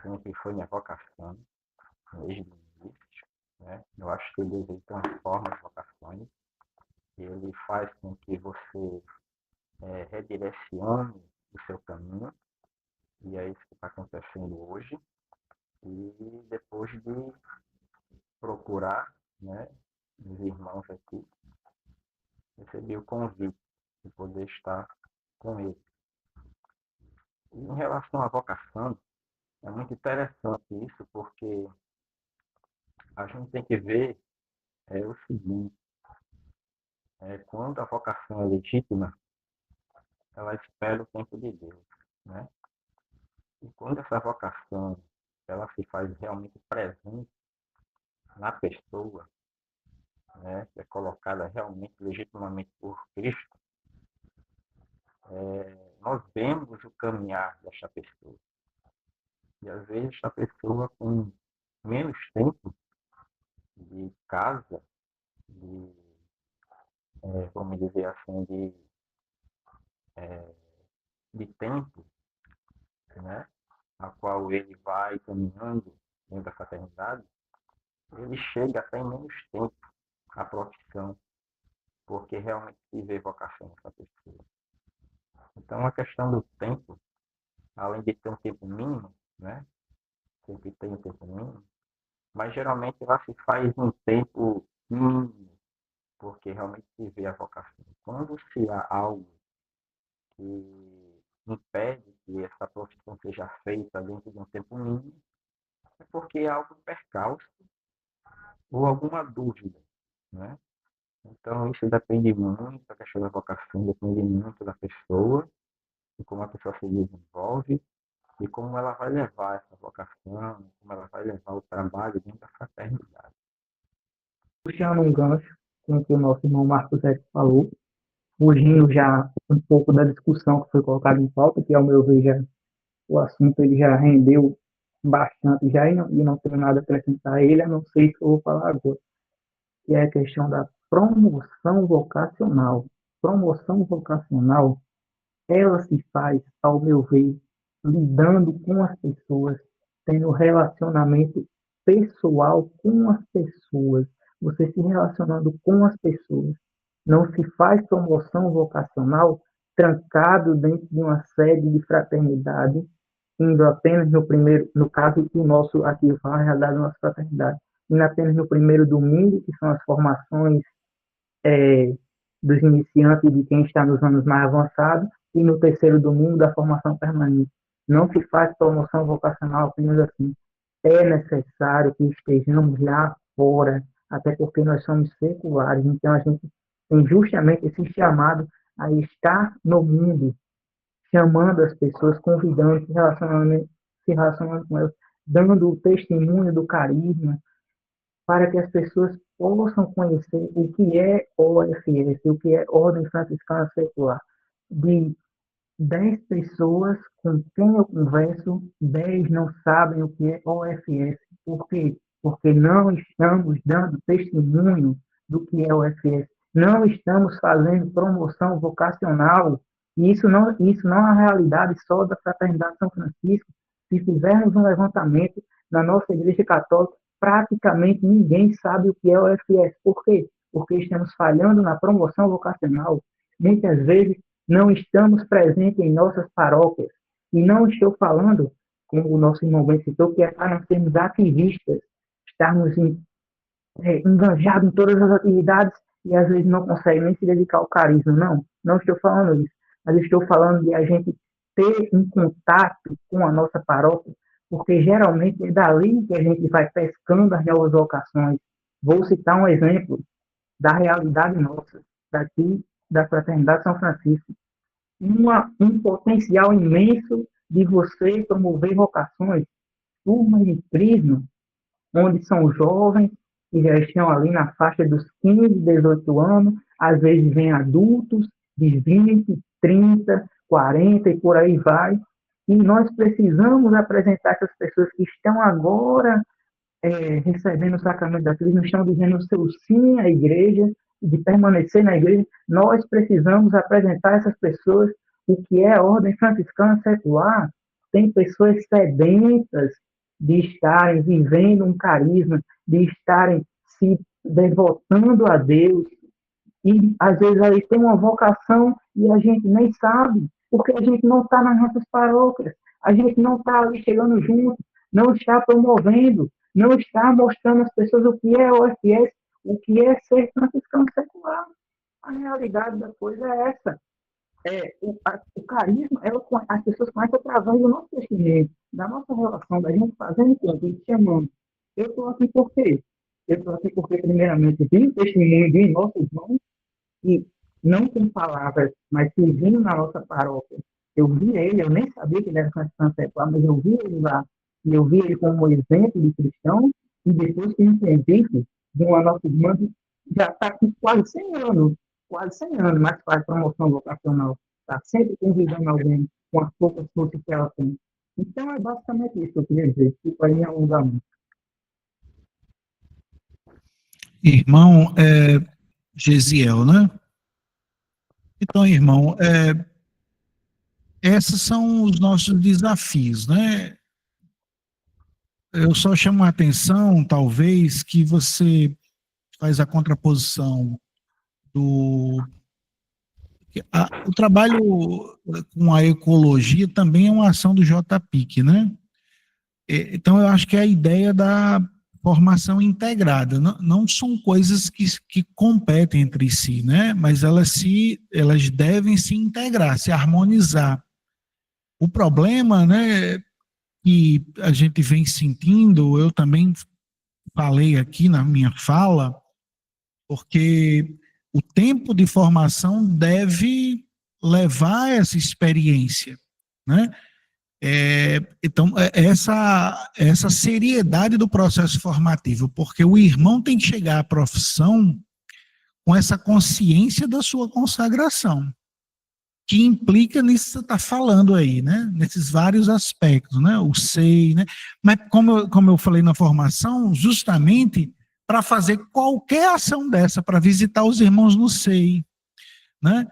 sempre foi minha vocação, desde o início, né? Eu acho que o desejo transforma as vocações, ele faz com que você redirecione o seu caminho, e é isso que está acontecendo hoje. E depois de procurar, né, os irmãos aqui, recebi o convite de poder estar com eles. E em relação à vocação, é muito interessante isso, porque a gente tem que ver o seguinte, quando a vocação é legítima, ela espera o tempo de Deus, né? E quando essa vocação ela se faz realmente presente na pessoa, né, que é colocada realmente legitimamente por Cristo, nós vemos o caminhar desta pessoa. E às vezes a pessoa com menos tempo de casa, vamos dizer assim, de tempo, né, a qual ele vai caminhando dentro da fraternidade, ele chega até em menos tempo à profissão, porque realmente se vê vocação nessa pessoa. Então, a questão do tempo além de ter um tempo mínimo, né? Sempre tem um tempo mínimo, mas geralmente ela se faz um tempo mínimo, porque realmente se vê a vocação. Quando se há algo que impede que essa profissão seja feita dentro de um tempo mínimo, é porque há algum percalço ou alguma dúvida, né? Então, isso depende muito, a questão da vocação depende muito da pessoa, de como a pessoa se desenvolve e como ela vai levar essa vocação, como ela vai levar o trabalho dentro da fraternidade. Puxando um gancho com o que o nosso irmão Marcos Zé falou, fugindo já um pouco da discussão que foi colocada em pauta, que ao meu ver já, o assunto ele já rendeu bastante já e não tenho nada a acrescentar a ele, a não ser que eu vou falar agora, que é a questão da promoção vocacional. Promoção vocacional, ela se faz, ao meu ver, lidando com as pessoas, tendo relacionamento pessoal com as pessoas, você se relacionando com as pessoas. Não se faz promoção vocacional trancado dentro de uma sede de fraternidade, indo apenas no primeiro, no caso que o nosso aqui fala, na realidade, a nossa fraternidade, indo apenas no primeiro domingo, que são as formações dos iniciantes e de quem está nos anos mais avançados, e no terceiro domingo da formação permanente. Não se faz promoção vocacional apenas assim. É necessário que estejamos lá fora, até porque nós somos seculares, então a gente tem justamente esse chamado a estar no mundo, chamando as pessoas, convidando, se relacionando com elas, dando o testemunho do carisma, para que as pessoas possam conhecer o que é OFS, o que é Ordem Franciscana Secular. De 10 pessoas com quem eu converso, 10 não sabem o que é OFS. Por quê? Porque não estamos dando testemunho do que é OFS. Não estamos fazendo promoção vocacional. E isso não é uma realidade só da Fraternidade São Francisco. Se fizermos um levantamento na nossa Igreja Católica, praticamente ninguém sabe o que é OFS. Por quê? Porque estamos falhando na promoção vocacional. Muitas vezes não estamos presentes em nossas paróquias. E não estou falando, como o nosso irmão bem citou, que é para nós sermos ativistas, estarmos engajados em todas as atividades e às vezes não conseguem nem se dedicar ao carisma. Não estou falando isso. Mas estou falando de a gente ter um contato com a nossa paróquia, porque geralmente é dali que a gente vai pescando as novas vocações. Vou citar um exemplo da realidade nossa, daqui da Fraternidade São Francisco. Um potencial imenso de você promover vocações, turmas de prisma, onde são jovens que já estão ali na faixa dos 15, 18 anos, às vezes vêm adultos de 20, 30, 40 e por aí vai. E nós precisamos apresentar essas pessoas que estão agora recebendo o sacramento da crisma, estão dizendo o seu sim à igreja, de permanecer na igreja. Nós precisamos apresentar a essas pessoas o que é a Ordem Franciscana Secular. Tem pessoas sedentas de estarem vivendo um carisma, de estarem se devotando a Deus, e às vezes aí tem uma vocação e a gente nem sabe, porque a gente não está nas nossas paróquias, a gente não está ali chegando junto, não está promovendo, não está mostrando às pessoas o que é OFS, o que é ser franciscano secular. A realidade da coisa é essa. O carisma, as pessoas conhecem através do nosso testemunho, da nossa relação, da gente fazendo convite, chamando. Eu estou aqui por quê? Eu estou aqui porque, primeiramente, vi o testemunho de nossos irmãos, e não com palavras, mas servindo na nossa paróquia. Eu vi ele, eu nem sabia que ele era franciscano secular, mas eu vi ele lá, e eu vi ele como exemplo de cristão, e depois que entendi de uma nossa irmã que já está com quase 100 anos, mas faz promoção vocacional, está sempre convidando alguém com as poucas forças que ela tem. Então, é basicamente isso que eu queria dizer, que para mim alongar muito. Irmão Gesiel, né? Então, irmão, esses são os nossos desafios, né? Eu só chamo a atenção, talvez, que você faz a contraposição O trabalho com a ecologia também é uma ação do JPIC, né? Então, eu acho que é a ideia da formação integrada. Não são coisas que competem entre si, né? Mas elas devem se integrar, se harmonizar. O problema, né, que a gente vem sentindo, eu também falei aqui na minha fala, porque o tempo de formação deve levar essa experiência, né? Então, essa seriedade do processo formativo, porque o irmão tem que chegar à profissão com essa consciência da sua consagração, que implica nisso que você está falando aí, né? Nesses vários aspectos, né? O SEI, né? Mas como eu falei na formação, justamente para fazer qualquer ação dessa, para visitar os irmãos no SEI, né?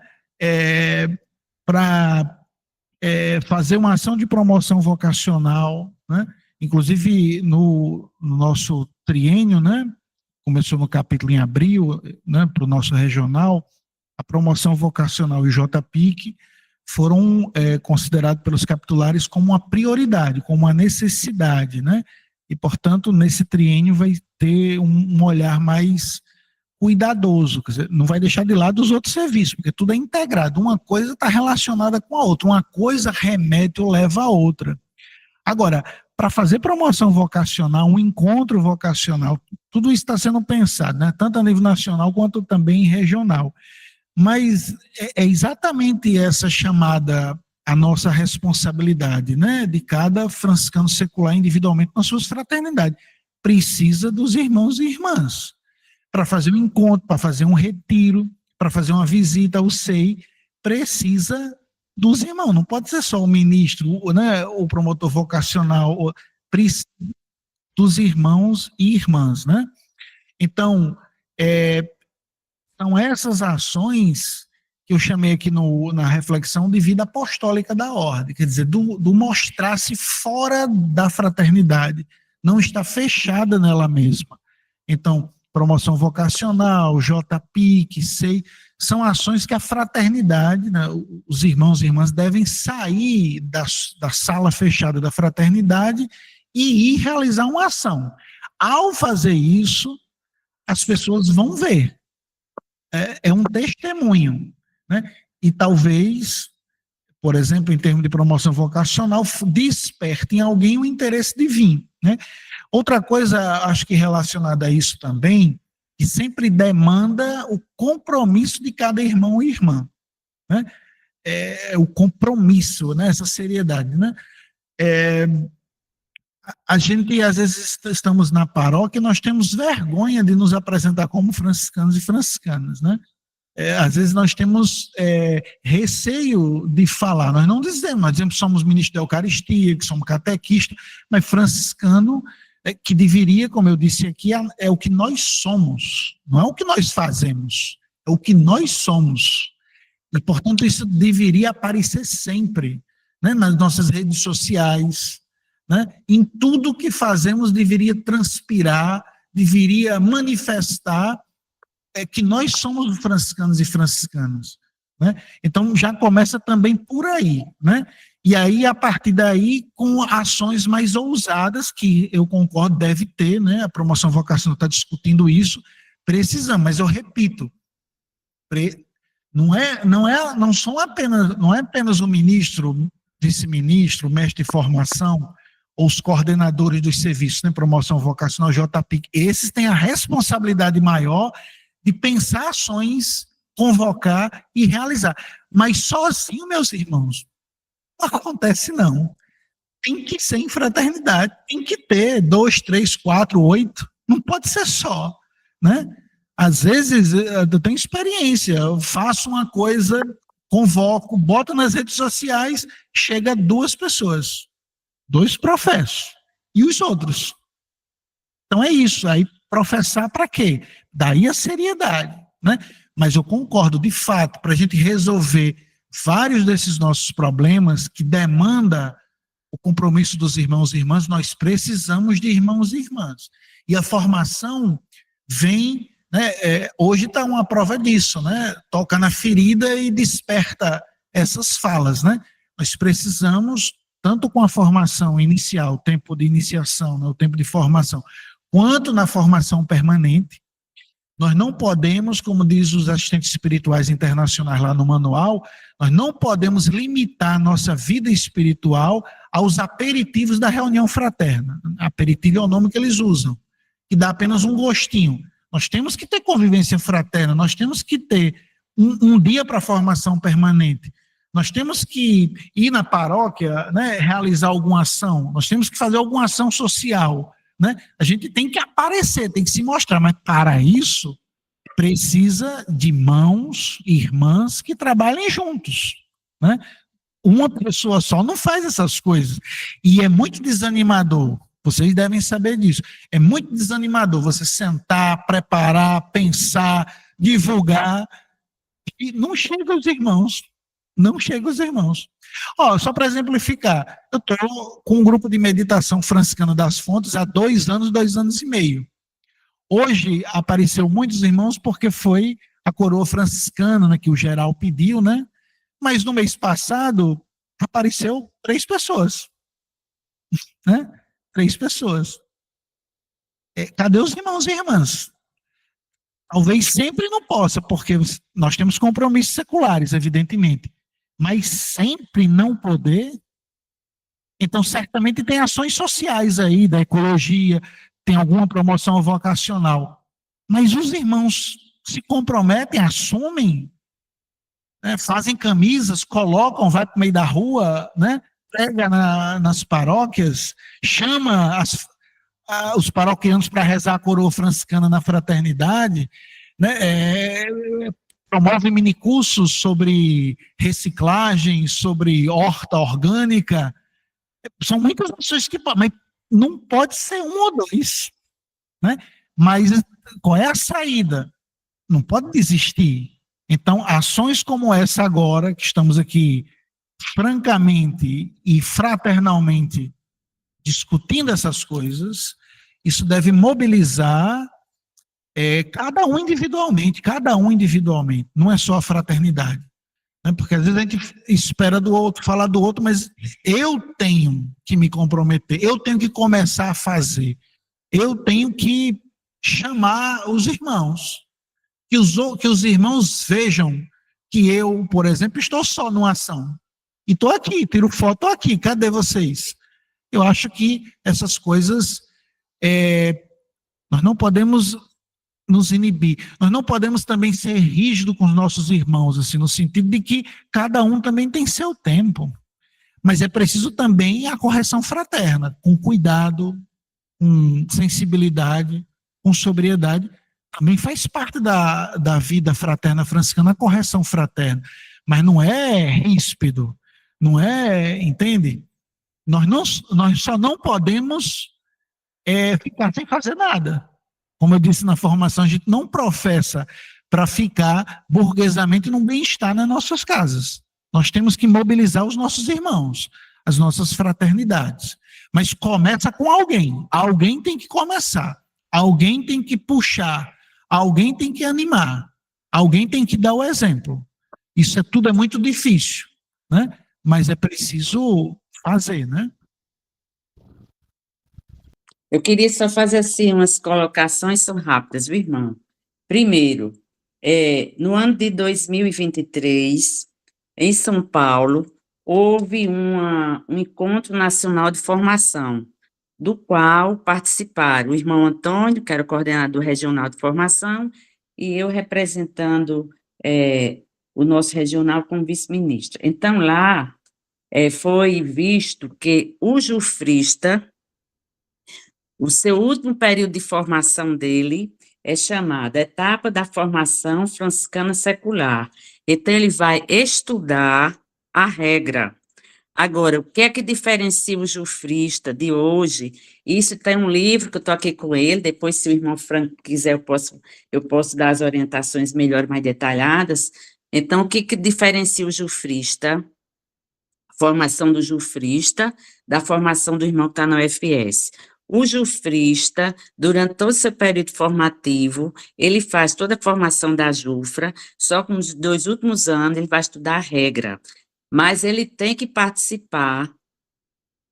Para fazer uma ação de promoção vocacional, né? Inclusive no nosso triênio, né? Começou no capítulo em abril, né? Para o nosso regional, a promoção vocacional e o JPIC foram considerados pelos capitulares como uma prioridade, como uma necessidade, né? E, portanto, nesse triênio vai ter um olhar mais cuidadoso, quer dizer, não vai deixar de lado os outros serviços, porque tudo é integrado, uma coisa está relacionada com a outra, uma coisa remete ou leva a outra. Agora, para fazer promoção vocacional, um encontro vocacional, tudo isso está sendo pensado, né? Tanto a nível nacional quanto também regional. Mas é exatamente essa chamada a nossa responsabilidade, né? De cada franciscano secular individualmente nas suas fraternidades. Precisa dos irmãos e irmãs. Para fazer um encontro, para fazer um retiro, para fazer uma visita ao SEI, precisa dos irmãos. Não pode ser só o ministro, né, o promotor vocacional, precisa dos irmãos e irmãs, né? Então, são essas ações que eu chamei aqui na reflexão de vida apostólica da ordem, quer dizer, do mostrar-se fora da fraternidade, não está fechada nela mesma. Então, promoção vocacional, JPIC, SEI, são ações que a fraternidade, né, os irmãos e irmãs devem sair da sala fechada da fraternidade e ir realizar uma ação. Ao fazer isso, as pessoas vão ver. É um testemunho, né? E talvez, por exemplo, em termos de promoção vocacional, desperte em alguém o interesse de vir, né? Outra coisa, acho que relacionada a isso também, que sempre demanda o compromisso de cada irmão e irmã, né? O compromisso, né? Essa seriedade, né? A gente, às vezes, estamos na paróquia e nós temos vergonha de nos apresentar como franciscanos e franciscanas, né? Às vezes nós temos receio de falar, nós não dizemos, nós dizemos que somos ministros da Eucaristia, que somos catequistas, mas franciscano, que deveria, como eu disse aqui, é o que nós somos, não é o que nós fazemos, é o que nós somos. E, portanto, isso deveria aparecer sempre, né, nas nossas redes sociais, né, em tudo que fazemos deveria transpirar, deveria manifestar que nós somos franciscanos e franciscanas, né? Então, já começa também por aí, né? E aí, a partir daí, com ações mais ousadas, que eu concordo, deve ter, né? A promoção vocacional está discutindo isso, precisamos, mas eu repito, não é apenas o ministro, vice-ministro, mestre de formação, ou os coordenadores dos serviços, né? Promoção vocacional, JPIC, esses têm a responsabilidade maior de pensar ações, convocar e realizar. Mas sozinho, meus irmãos, não acontece não. Tem que ser em fraternidade, tem que ter 2, 3, 4, 8, não pode ser só, né? Às vezes, eu tenho experiência, eu faço uma coisa, convoco, boto nas redes sociais, chega 2 pessoas, 2 professos, e os outros? Então é isso, aí professar para quê? Daí a seriedade, né? Mas eu concordo, de fato, para a gente resolver vários desses nossos problemas que demanda o compromisso dos irmãos e irmãs, nós precisamos de irmãos e irmãs. E a formação vem né? Hoje está uma prova disso, né? Toca na ferida e desperta essas falas, né? Nós precisamos, tanto com a formação inicial, o tempo de iniciação, né, o tempo de formação, quanto na formação permanente, nós não podemos, como diz os assistentes espirituais internacionais lá no manual, nós não podemos limitar nossa vida espiritual aos aperitivos da reunião fraterna. Aperitivo é o nome que eles usam, que dá apenas um gostinho. Nós temos que ter convivência fraterna, nós temos que ter um dia para formação permanente. Nós temos que ir na paróquia, né, realizar alguma ação, nós temos que fazer alguma ação social, né? A gente tem que aparecer, tem que se mostrar, mas para isso precisa de irmãos e irmãs que trabalhem juntos, né? Uma pessoa só não faz essas coisas. E é muito desanimador, vocês devem saber disso, é muito desanimador você sentar, preparar, pensar, divulgar, e não chega os irmãos. Não chega os irmãos. Só para exemplificar, eu estou com um grupo de meditação franciscana das Fontes há 2 anos, 2 anos e meio. Hoje apareceu muitos irmãos porque foi a coroa franciscana, né, que o geral pediu, né? Mas no mês passado apareceu 3 pessoas. Né? 3 pessoas. Cadê os irmãos e irmãs? Talvez sempre não possa, porque nós temos compromissos seculares, evidentemente. Mas sempre não poder, então certamente tem ações sociais aí, da ecologia, tem alguma promoção vocacional. Mas os irmãos se comprometem, assumem, né, fazem camisas, colocam, vai para o meio da rua, né, prega nas paróquias, chama os paroquianos para rezar a coroa franciscana na fraternidade, né, promove minicursos sobre reciclagem, sobre horta orgânica. São muitas pessoas que mas não pode ser 1 ou 2, né? Mas qual é a saída? Não pode desistir. Então, ações como essa agora, que estamos aqui francamente e fraternalmente discutindo essas coisas, isso deve mobilizar cada um individualmente, não é só a fraternidade. Né? Porque às vezes a gente espera do outro, falar do outro, mas eu tenho que me comprometer, eu tenho que começar a fazer, eu tenho que chamar os irmãos, que os irmãos vejam que eu, por exemplo, estou só numa ação, e estou aqui, tiro foto, estou aqui, cadê vocês? Eu acho que essas coisas, nós não podemos nos inibir. Nós não podemos também ser rígidos com os nossos irmãos, assim, no sentido de que cada um também tem seu tempo. Mas é preciso também a correção fraterna, com cuidado, com sensibilidade, com sobriedade. Também faz parte da vida fraterna franciscana a correção fraterna. Mas não é ríspido, não é, entende? Nós só não podemos ficar sem fazer nada. Como eu disse na formação, a gente não professa para ficar burguesamente num bem-estar nas nossas casas. Nós temos que mobilizar os nossos irmãos, as nossas fraternidades. Mas começa com alguém. Alguém tem que começar. Alguém tem que puxar. Alguém tem que animar. Alguém tem que dar o exemplo. Isso tudo é muito difícil, né? Mas é preciso fazer, né? Eu queria só fazer assim umas colocações, são rápidas, viu, irmão? Primeiro, no ano de 2023, em São Paulo, houve um encontro nacional de formação, do qual participaram o irmão Antônio, que era o coordenador regional de formação, e eu representando o nosso regional como vice-ministra. Então, lá foi visto que o jufrista, o seu último período de formação dele é chamado Etapa da Formação Franciscana Secular. Então, ele vai estudar a regra. Agora, o que é que diferencia o jufrista de hoje? Isso tem um livro que eu estou aqui com ele, depois, se o irmão Franco quiser, eu posso dar as orientações melhor, mais detalhadas. Então, o que diferencia o jufrista? A formação do jufrista da formação do irmão que está na UFS. O jufrista, durante todo o seu período formativo, ele faz toda a formação da JUFRA, só que nos 2 últimos anos ele vai estudar a regra, mas ele tem que participar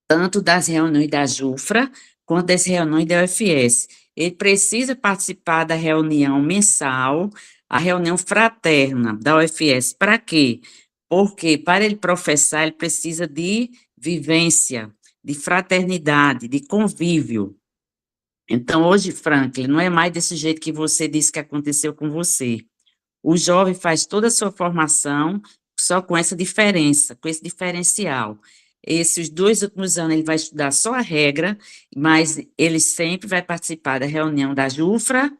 tanto das reuniões da JUFRA quanto das reuniões da UFS. Ele precisa participar da reunião mensal, a reunião fraterna da UFS. Para quê? Porque para ele professar, ele precisa de vivência, de fraternidade, de convívio. Então, hoje, Franklin, não é mais desse jeito que você disse que aconteceu com você. O jovem faz toda a sua formação só com essa diferença, com esse diferencial. Esses 2 últimos anos ele vai estudar só a regra, mas ele sempre vai participar da reunião da JUFRA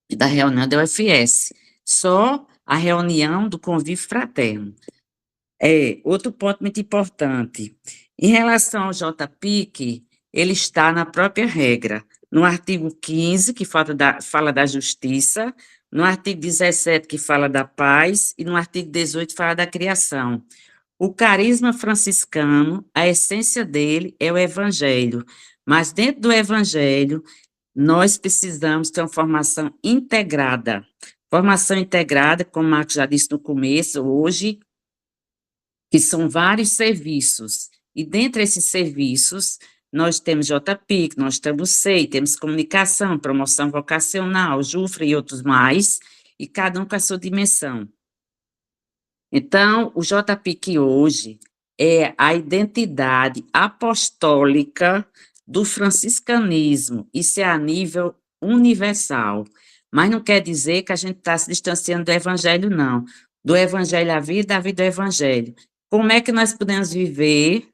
e da reunião da UFS. Só a reunião do convívio fraterno. Outro ponto muito importante. Em relação ao JPIC, ele está na própria regra. No artigo 15, que fala da justiça, no artigo 17, que fala da paz, e no artigo 18, fala da criação. O carisma franciscano, a essência dele é o evangelho, mas dentro do evangelho, nós precisamos ter uma formação integrada. Formação integrada, como o Marcos já disse no começo, hoje, que são vários serviços, e dentre esses serviços, nós temos JPIC, nós temos SEI, temos comunicação, promoção vocacional, JUFRA e outros mais, e cada um com a sua dimensão. Então, o JPIC hoje é a identidade apostólica do franciscanismo, isso é a nível universal, mas não quer dizer que a gente está se distanciando do evangelho, não. Do evangelho à vida, da vida ao evangelho. Como é que nós podemos viver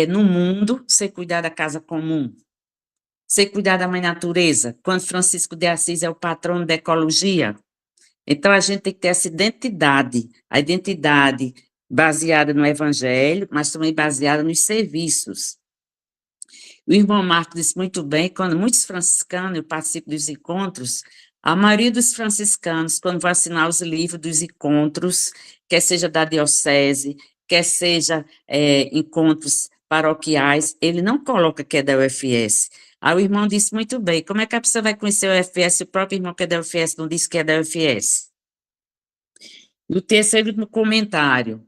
no mundo sem cuidar da casa comum? Sem cuidar da mãe natureza? Quando Francisco de Assis é o patrono da ecologia? Então, a gente tem que ter essa identidade, a identidade baseada no evangelho, mas também baseada nos serviços. O irmão Marcos disse muito bem, quando muitos franciscanos, eu participo dos encontros, a maioria dos franciscanos, quando vão assinar os livros dos encontros, quer seja da diocese, quer seja encontros paroquiais, ele não coloca que é da UFS. Aí o irmão disse muito bem, como é que a pessoa vai conhecer a UFS se o próprio irmão que é da UFS não disse que é da UFS? No terceiro comentário,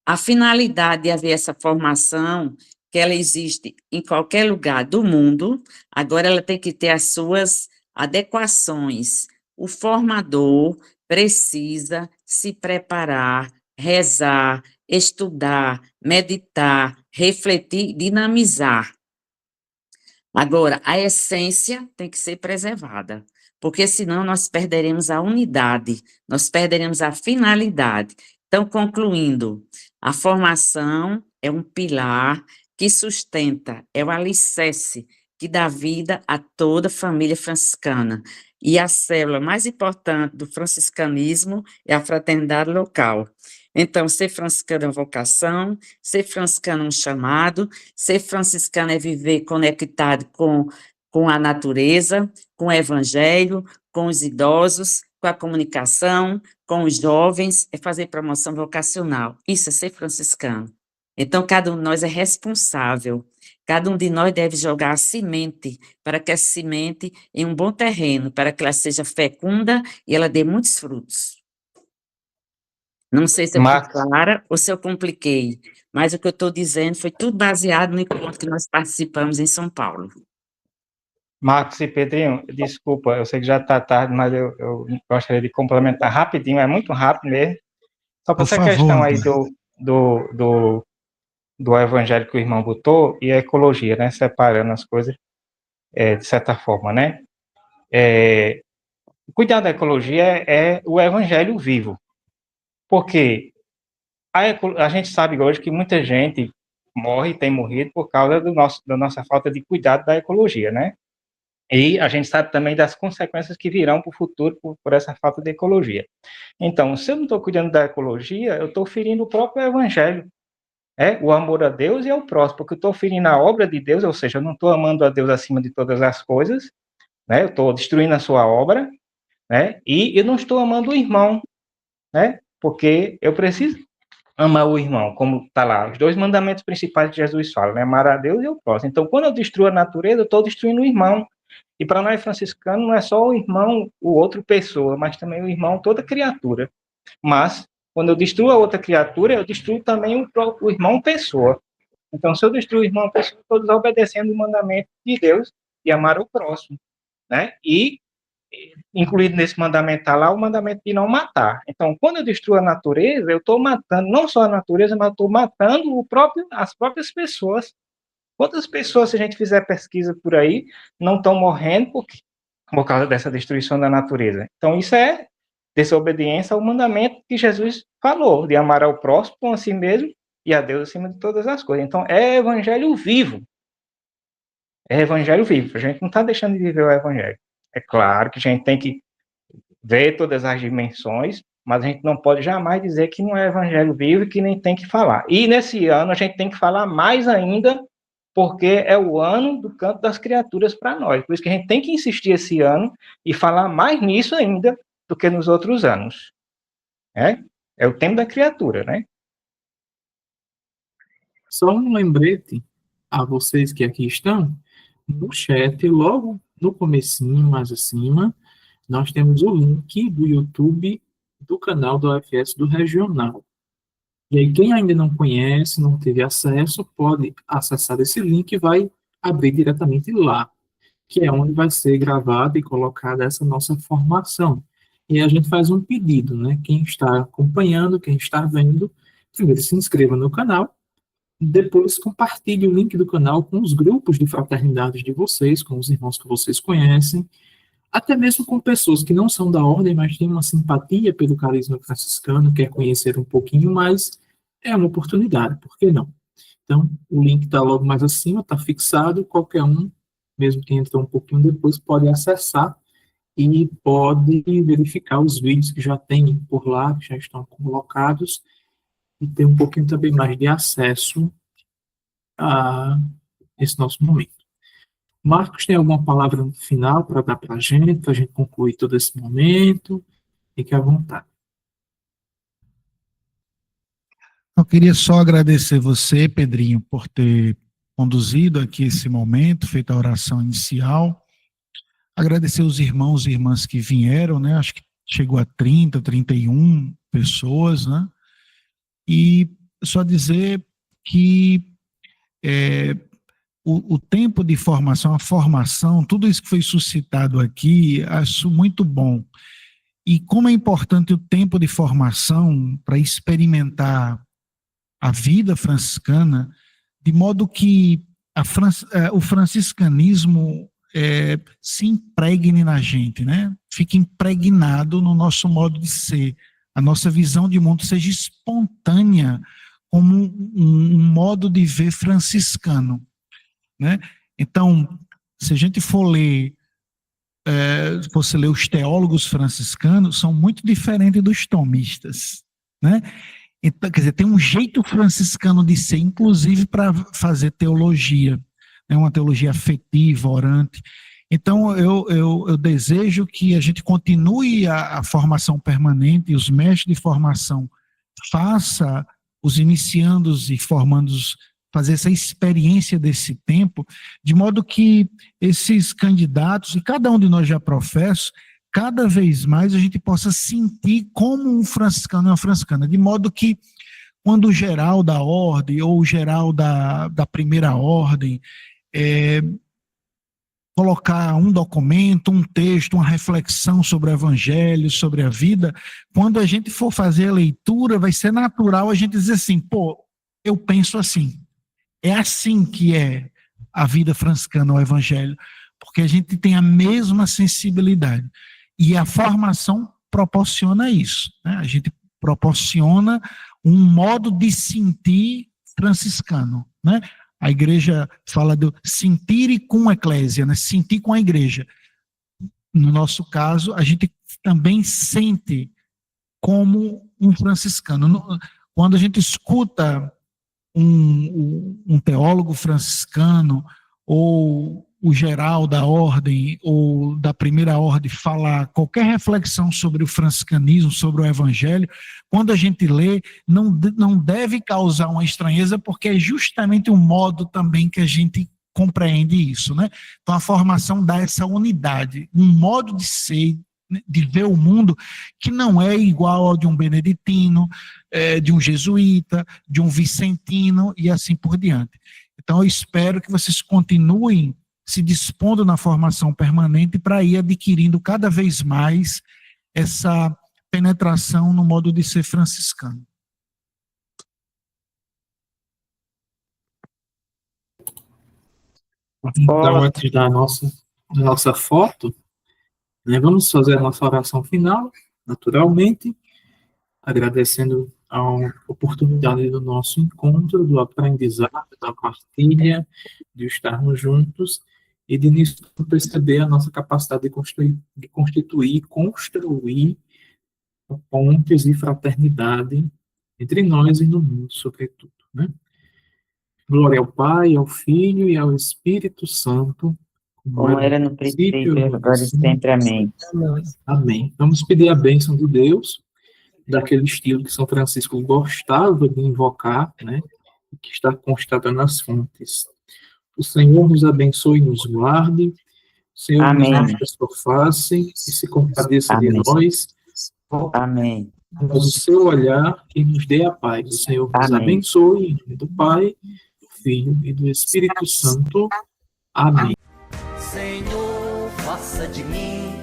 a finalidade de haver essa formação, que ela existe em qualquer lugar do mundo, agora ela tem que ter as suas adequações. O formador precisa se preparar, rezar, estudar, meditar, refletir, dinamizar. Agora, a essência tem que ser preservada, porque senão nós perderemos a unidade, nós perderemos a finalidade. Então, concluindo, a formação é um pilar que sustenta, é o alicerce que dá vida a toda a família franciscana. E a célula mais importante do franciscanismo é a fraternidade local. Então, ser franciscano é uma vocação, ser franciscano é um chamado, ser franciscano é viver conectado com a natureza, com o evangelho, com os idosos, com a comunicação, com os jovens, é fazer promoção vocacional. Isso é ser franciscano. Então, cada um de nós é responsável. Cada um de nós deve jogar a semente, para que essa semente em um bom terreno, para que ela seja fecunda e ela dê muitos frutos. Não sei se eu fui clara ou se eu compliquei, mas o que eu estou dizendo foi tudo baseado no encontro que nós participamos em São Paulo. Marcos e Pedrinho, desculpa, eu sei que já está tarde, mas eu gostaria de complementar rapidinho, é muito rápido mesmo. Só para essa questão aí do evangelho que o irmão botou e a ecologia, né, separando as coisas de certa forma, né. Cuidar da ecologia é o evangelho vivo, porque a gente sabe hoje que muita gente morre, tem morrido por causa da nossa falta de cuidado da ecologia, né? E a gente sabe também das consequências que virão para o futuro por essa falta de ecologia. Então, se eu não estou cuidando da ecologia, eu estou ferindo o próprio evangelho, o amor a Deus e ao próximo, porque eu estou ferindo a obra de Deus, ou seja, eu não estou amando a Deus acima de todas as coisas, né? Eu estou destruindo a sua obra, né? E eu não estou amando o irmão, né? Porque eu preciso amar o irmão, como está lá, os 2 mandamentos principais que Jesus fala, né? Amar a Deus e o próximo. Então, quando eu destruo a natureza, eu estou destruindo o irmão. E para nós franciscanos, não é só o irmão, o outro pessoa, mas também o irmão, toda criatura. Mas, quando eu destruo a outra criatura, eu destruo também o irmão pessoa. Então, se eu destruo o irmão pessoa, estou desobedecendo o mandamento de Deus de amar o próximo, né? E incluído nesse mandamento está lá o mandamento de não matar. Então, quando eu destruo a natureza, eu estou matando não só a natureza, mas estou matando as próprias pessoas. Quantas pessoas, se a gente fizer pesquisa por aí, não estão morrendo por causa dessa destruição da natureza? Então, isso é desobediência ao mandamento que Jesus falou, de amar ao próximo como a si mesmo e a Deus acima de todas as coisas. Então, é evangelho vivo. É evangelho vivo. A gente não está deixando de viver o evangelho. É claro que a gente tem que ver todas as dimensões, mas a gente não pode jamais dizer que não é evangelho vivo e que nem tem que falar. E nesse ano a gente tem que falar mais ainda, porque é o ano do canto das criaturas para nós. Por isso que a gente tem que insistir esse ano e falar mais nisso ainda do que nos outros anos. É o tempo da criatura, né? Só um lembrete a vocês que aqui estão, no chat, logo no comecinho, mais acima, nós temos o link do YouTube do canal do UFS do Regional. E aí, quem ainda não conhece, não teve acesso, pode acessar esse link e vai abrir diretamente lá, que é onde vai ser gravada e colocada essa nossa formação. E a gente faz um pedido, né? Quem está acompanhando, quem está vendo, primeiro se inscreva no canal, depois compartilhe o link do canal com os grupos de fraternidades de vocês, com os irmãos que vocês conhecem, até mesmo com pessoas que não são da ordem, mas têm uma simpatia pelo carisma franciscano, quer conhecer um pouquinho mais, é uma oportunidade, por que não? Então, o link está logo mais acima, está fixado, qualquer um, mesmo que entrou um pouquinho depois, pode acessar e pode verificar os vídeos que já tem por lá, que já estão colocados, e ter um pouquinho também mais de acesso a esse nosso momento. Marcos, tem alguma palavra final para dar para a gente concluir todo esse momento? Fique à vontade. Eu queria só agradecer você, Pedrinho, por ter conduzido aqui esse momento, feito a oração inicial. Agradecer os irmãos e irmãs que vieram, né? Acho que chegou a 30, 31 pessoas, né? E só dizer que o tempo de formação, a formação, tudo isso que foi suscitado aqui, acho muito bom. E como é importante o tempo de formação para experimentar a vida franciscana, de modo que o franciscanismo se impregne na gente, né? Fique impregnado no nosso modo de ser, a nossa visão de mundo seja espontânea como um modo de ver franciscano, né? Então, se a gente for ler, fosse ler os teólogos franciscanos, são muito diferentes dos tomistas, né? Então, quer dizer, tem um jeito franciscano de ser, inclusive para fazer teologia, né? Uma teologia afetiva, orante. Então, eu desejo que a gente continue a formação permanente, e os mestres de formação façam os iniciandos e formandos fazer essa experiência desse tempo, de modo que esses candidatos, e cada um de nós já professa, cada vez mais a gente possa sentir como um franciscano e uma franciscana, de modo que quando o geral da ordem, ou o geral da primeira ordem, colocar um documento, um texto, uma reflexão sobre o evangelho, sobre a vida, quando a gente for fazer a leitura, vai ser natural a gente dizer assim, pô, eu penso assim. É assim que é a vida franciscana, o evangelho, porque a gente tem a mesma sensibilidade. E a formação proporciona isso, né? A gente proporciona um modo de sentir franciscano, né? A igreja fala do sentir com a eclésia, né? Sentir com a igreja. No nosso caso, a gente também sente como um franciscano. Quando a gente escuta um teólogo franciscano ou o geral da ordem ou da primeira ordem falar qualquer reflexão sobre o franciscanismo, sobre o evangelho, quando a gente lê, não deve causar uma estranheza, porque é justamente o modo também que a gente compreende isso, né? Então a formação dá essa unidade, um modo de ser, de ver o mundo que não é igual ao de um beneditino, de um jesuíta, de um vicentino e assim por diante. Então eu espero que vocês continuem se dispondo na formação permanente para ir adquirindo cada vez mais essa penetração no modo de ser franciscano. Então, antes da nossa foto, né, vamos fazer a nossa oração final, naturalmente, agradecendo a oportunidade do nosso encontro, do aprendizado, da partilha, de estarmos juntos e de nisso perceber a nossa capacidade de constituir, construir pontes de fraternidade entre nós e no mundo, sobretudo, né? Glória ao Pai, ao Filho e ao Espírito Santo, como era no princípio, agora e sempre. Amém. Amém. Vamos pedir a bênção de Deus, daquele estilo que São Francisco gostava de invocar, né? Que está constado nas fontes. O Senhor nos abençoe e nos guarde. O Senhor Amém. nos mostre a sua face e se compadeça de nós. Amém. Com o seu olhar e nos dê a paz. O Senhor nos abençoe, em nome do Pai, do Filho e do Espírito Santo. Amém. Senhor, faça de mim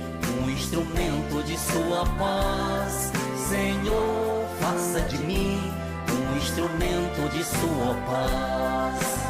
um instrumento de sua paz. Senhor, faça de mim um instrumento de sua paz.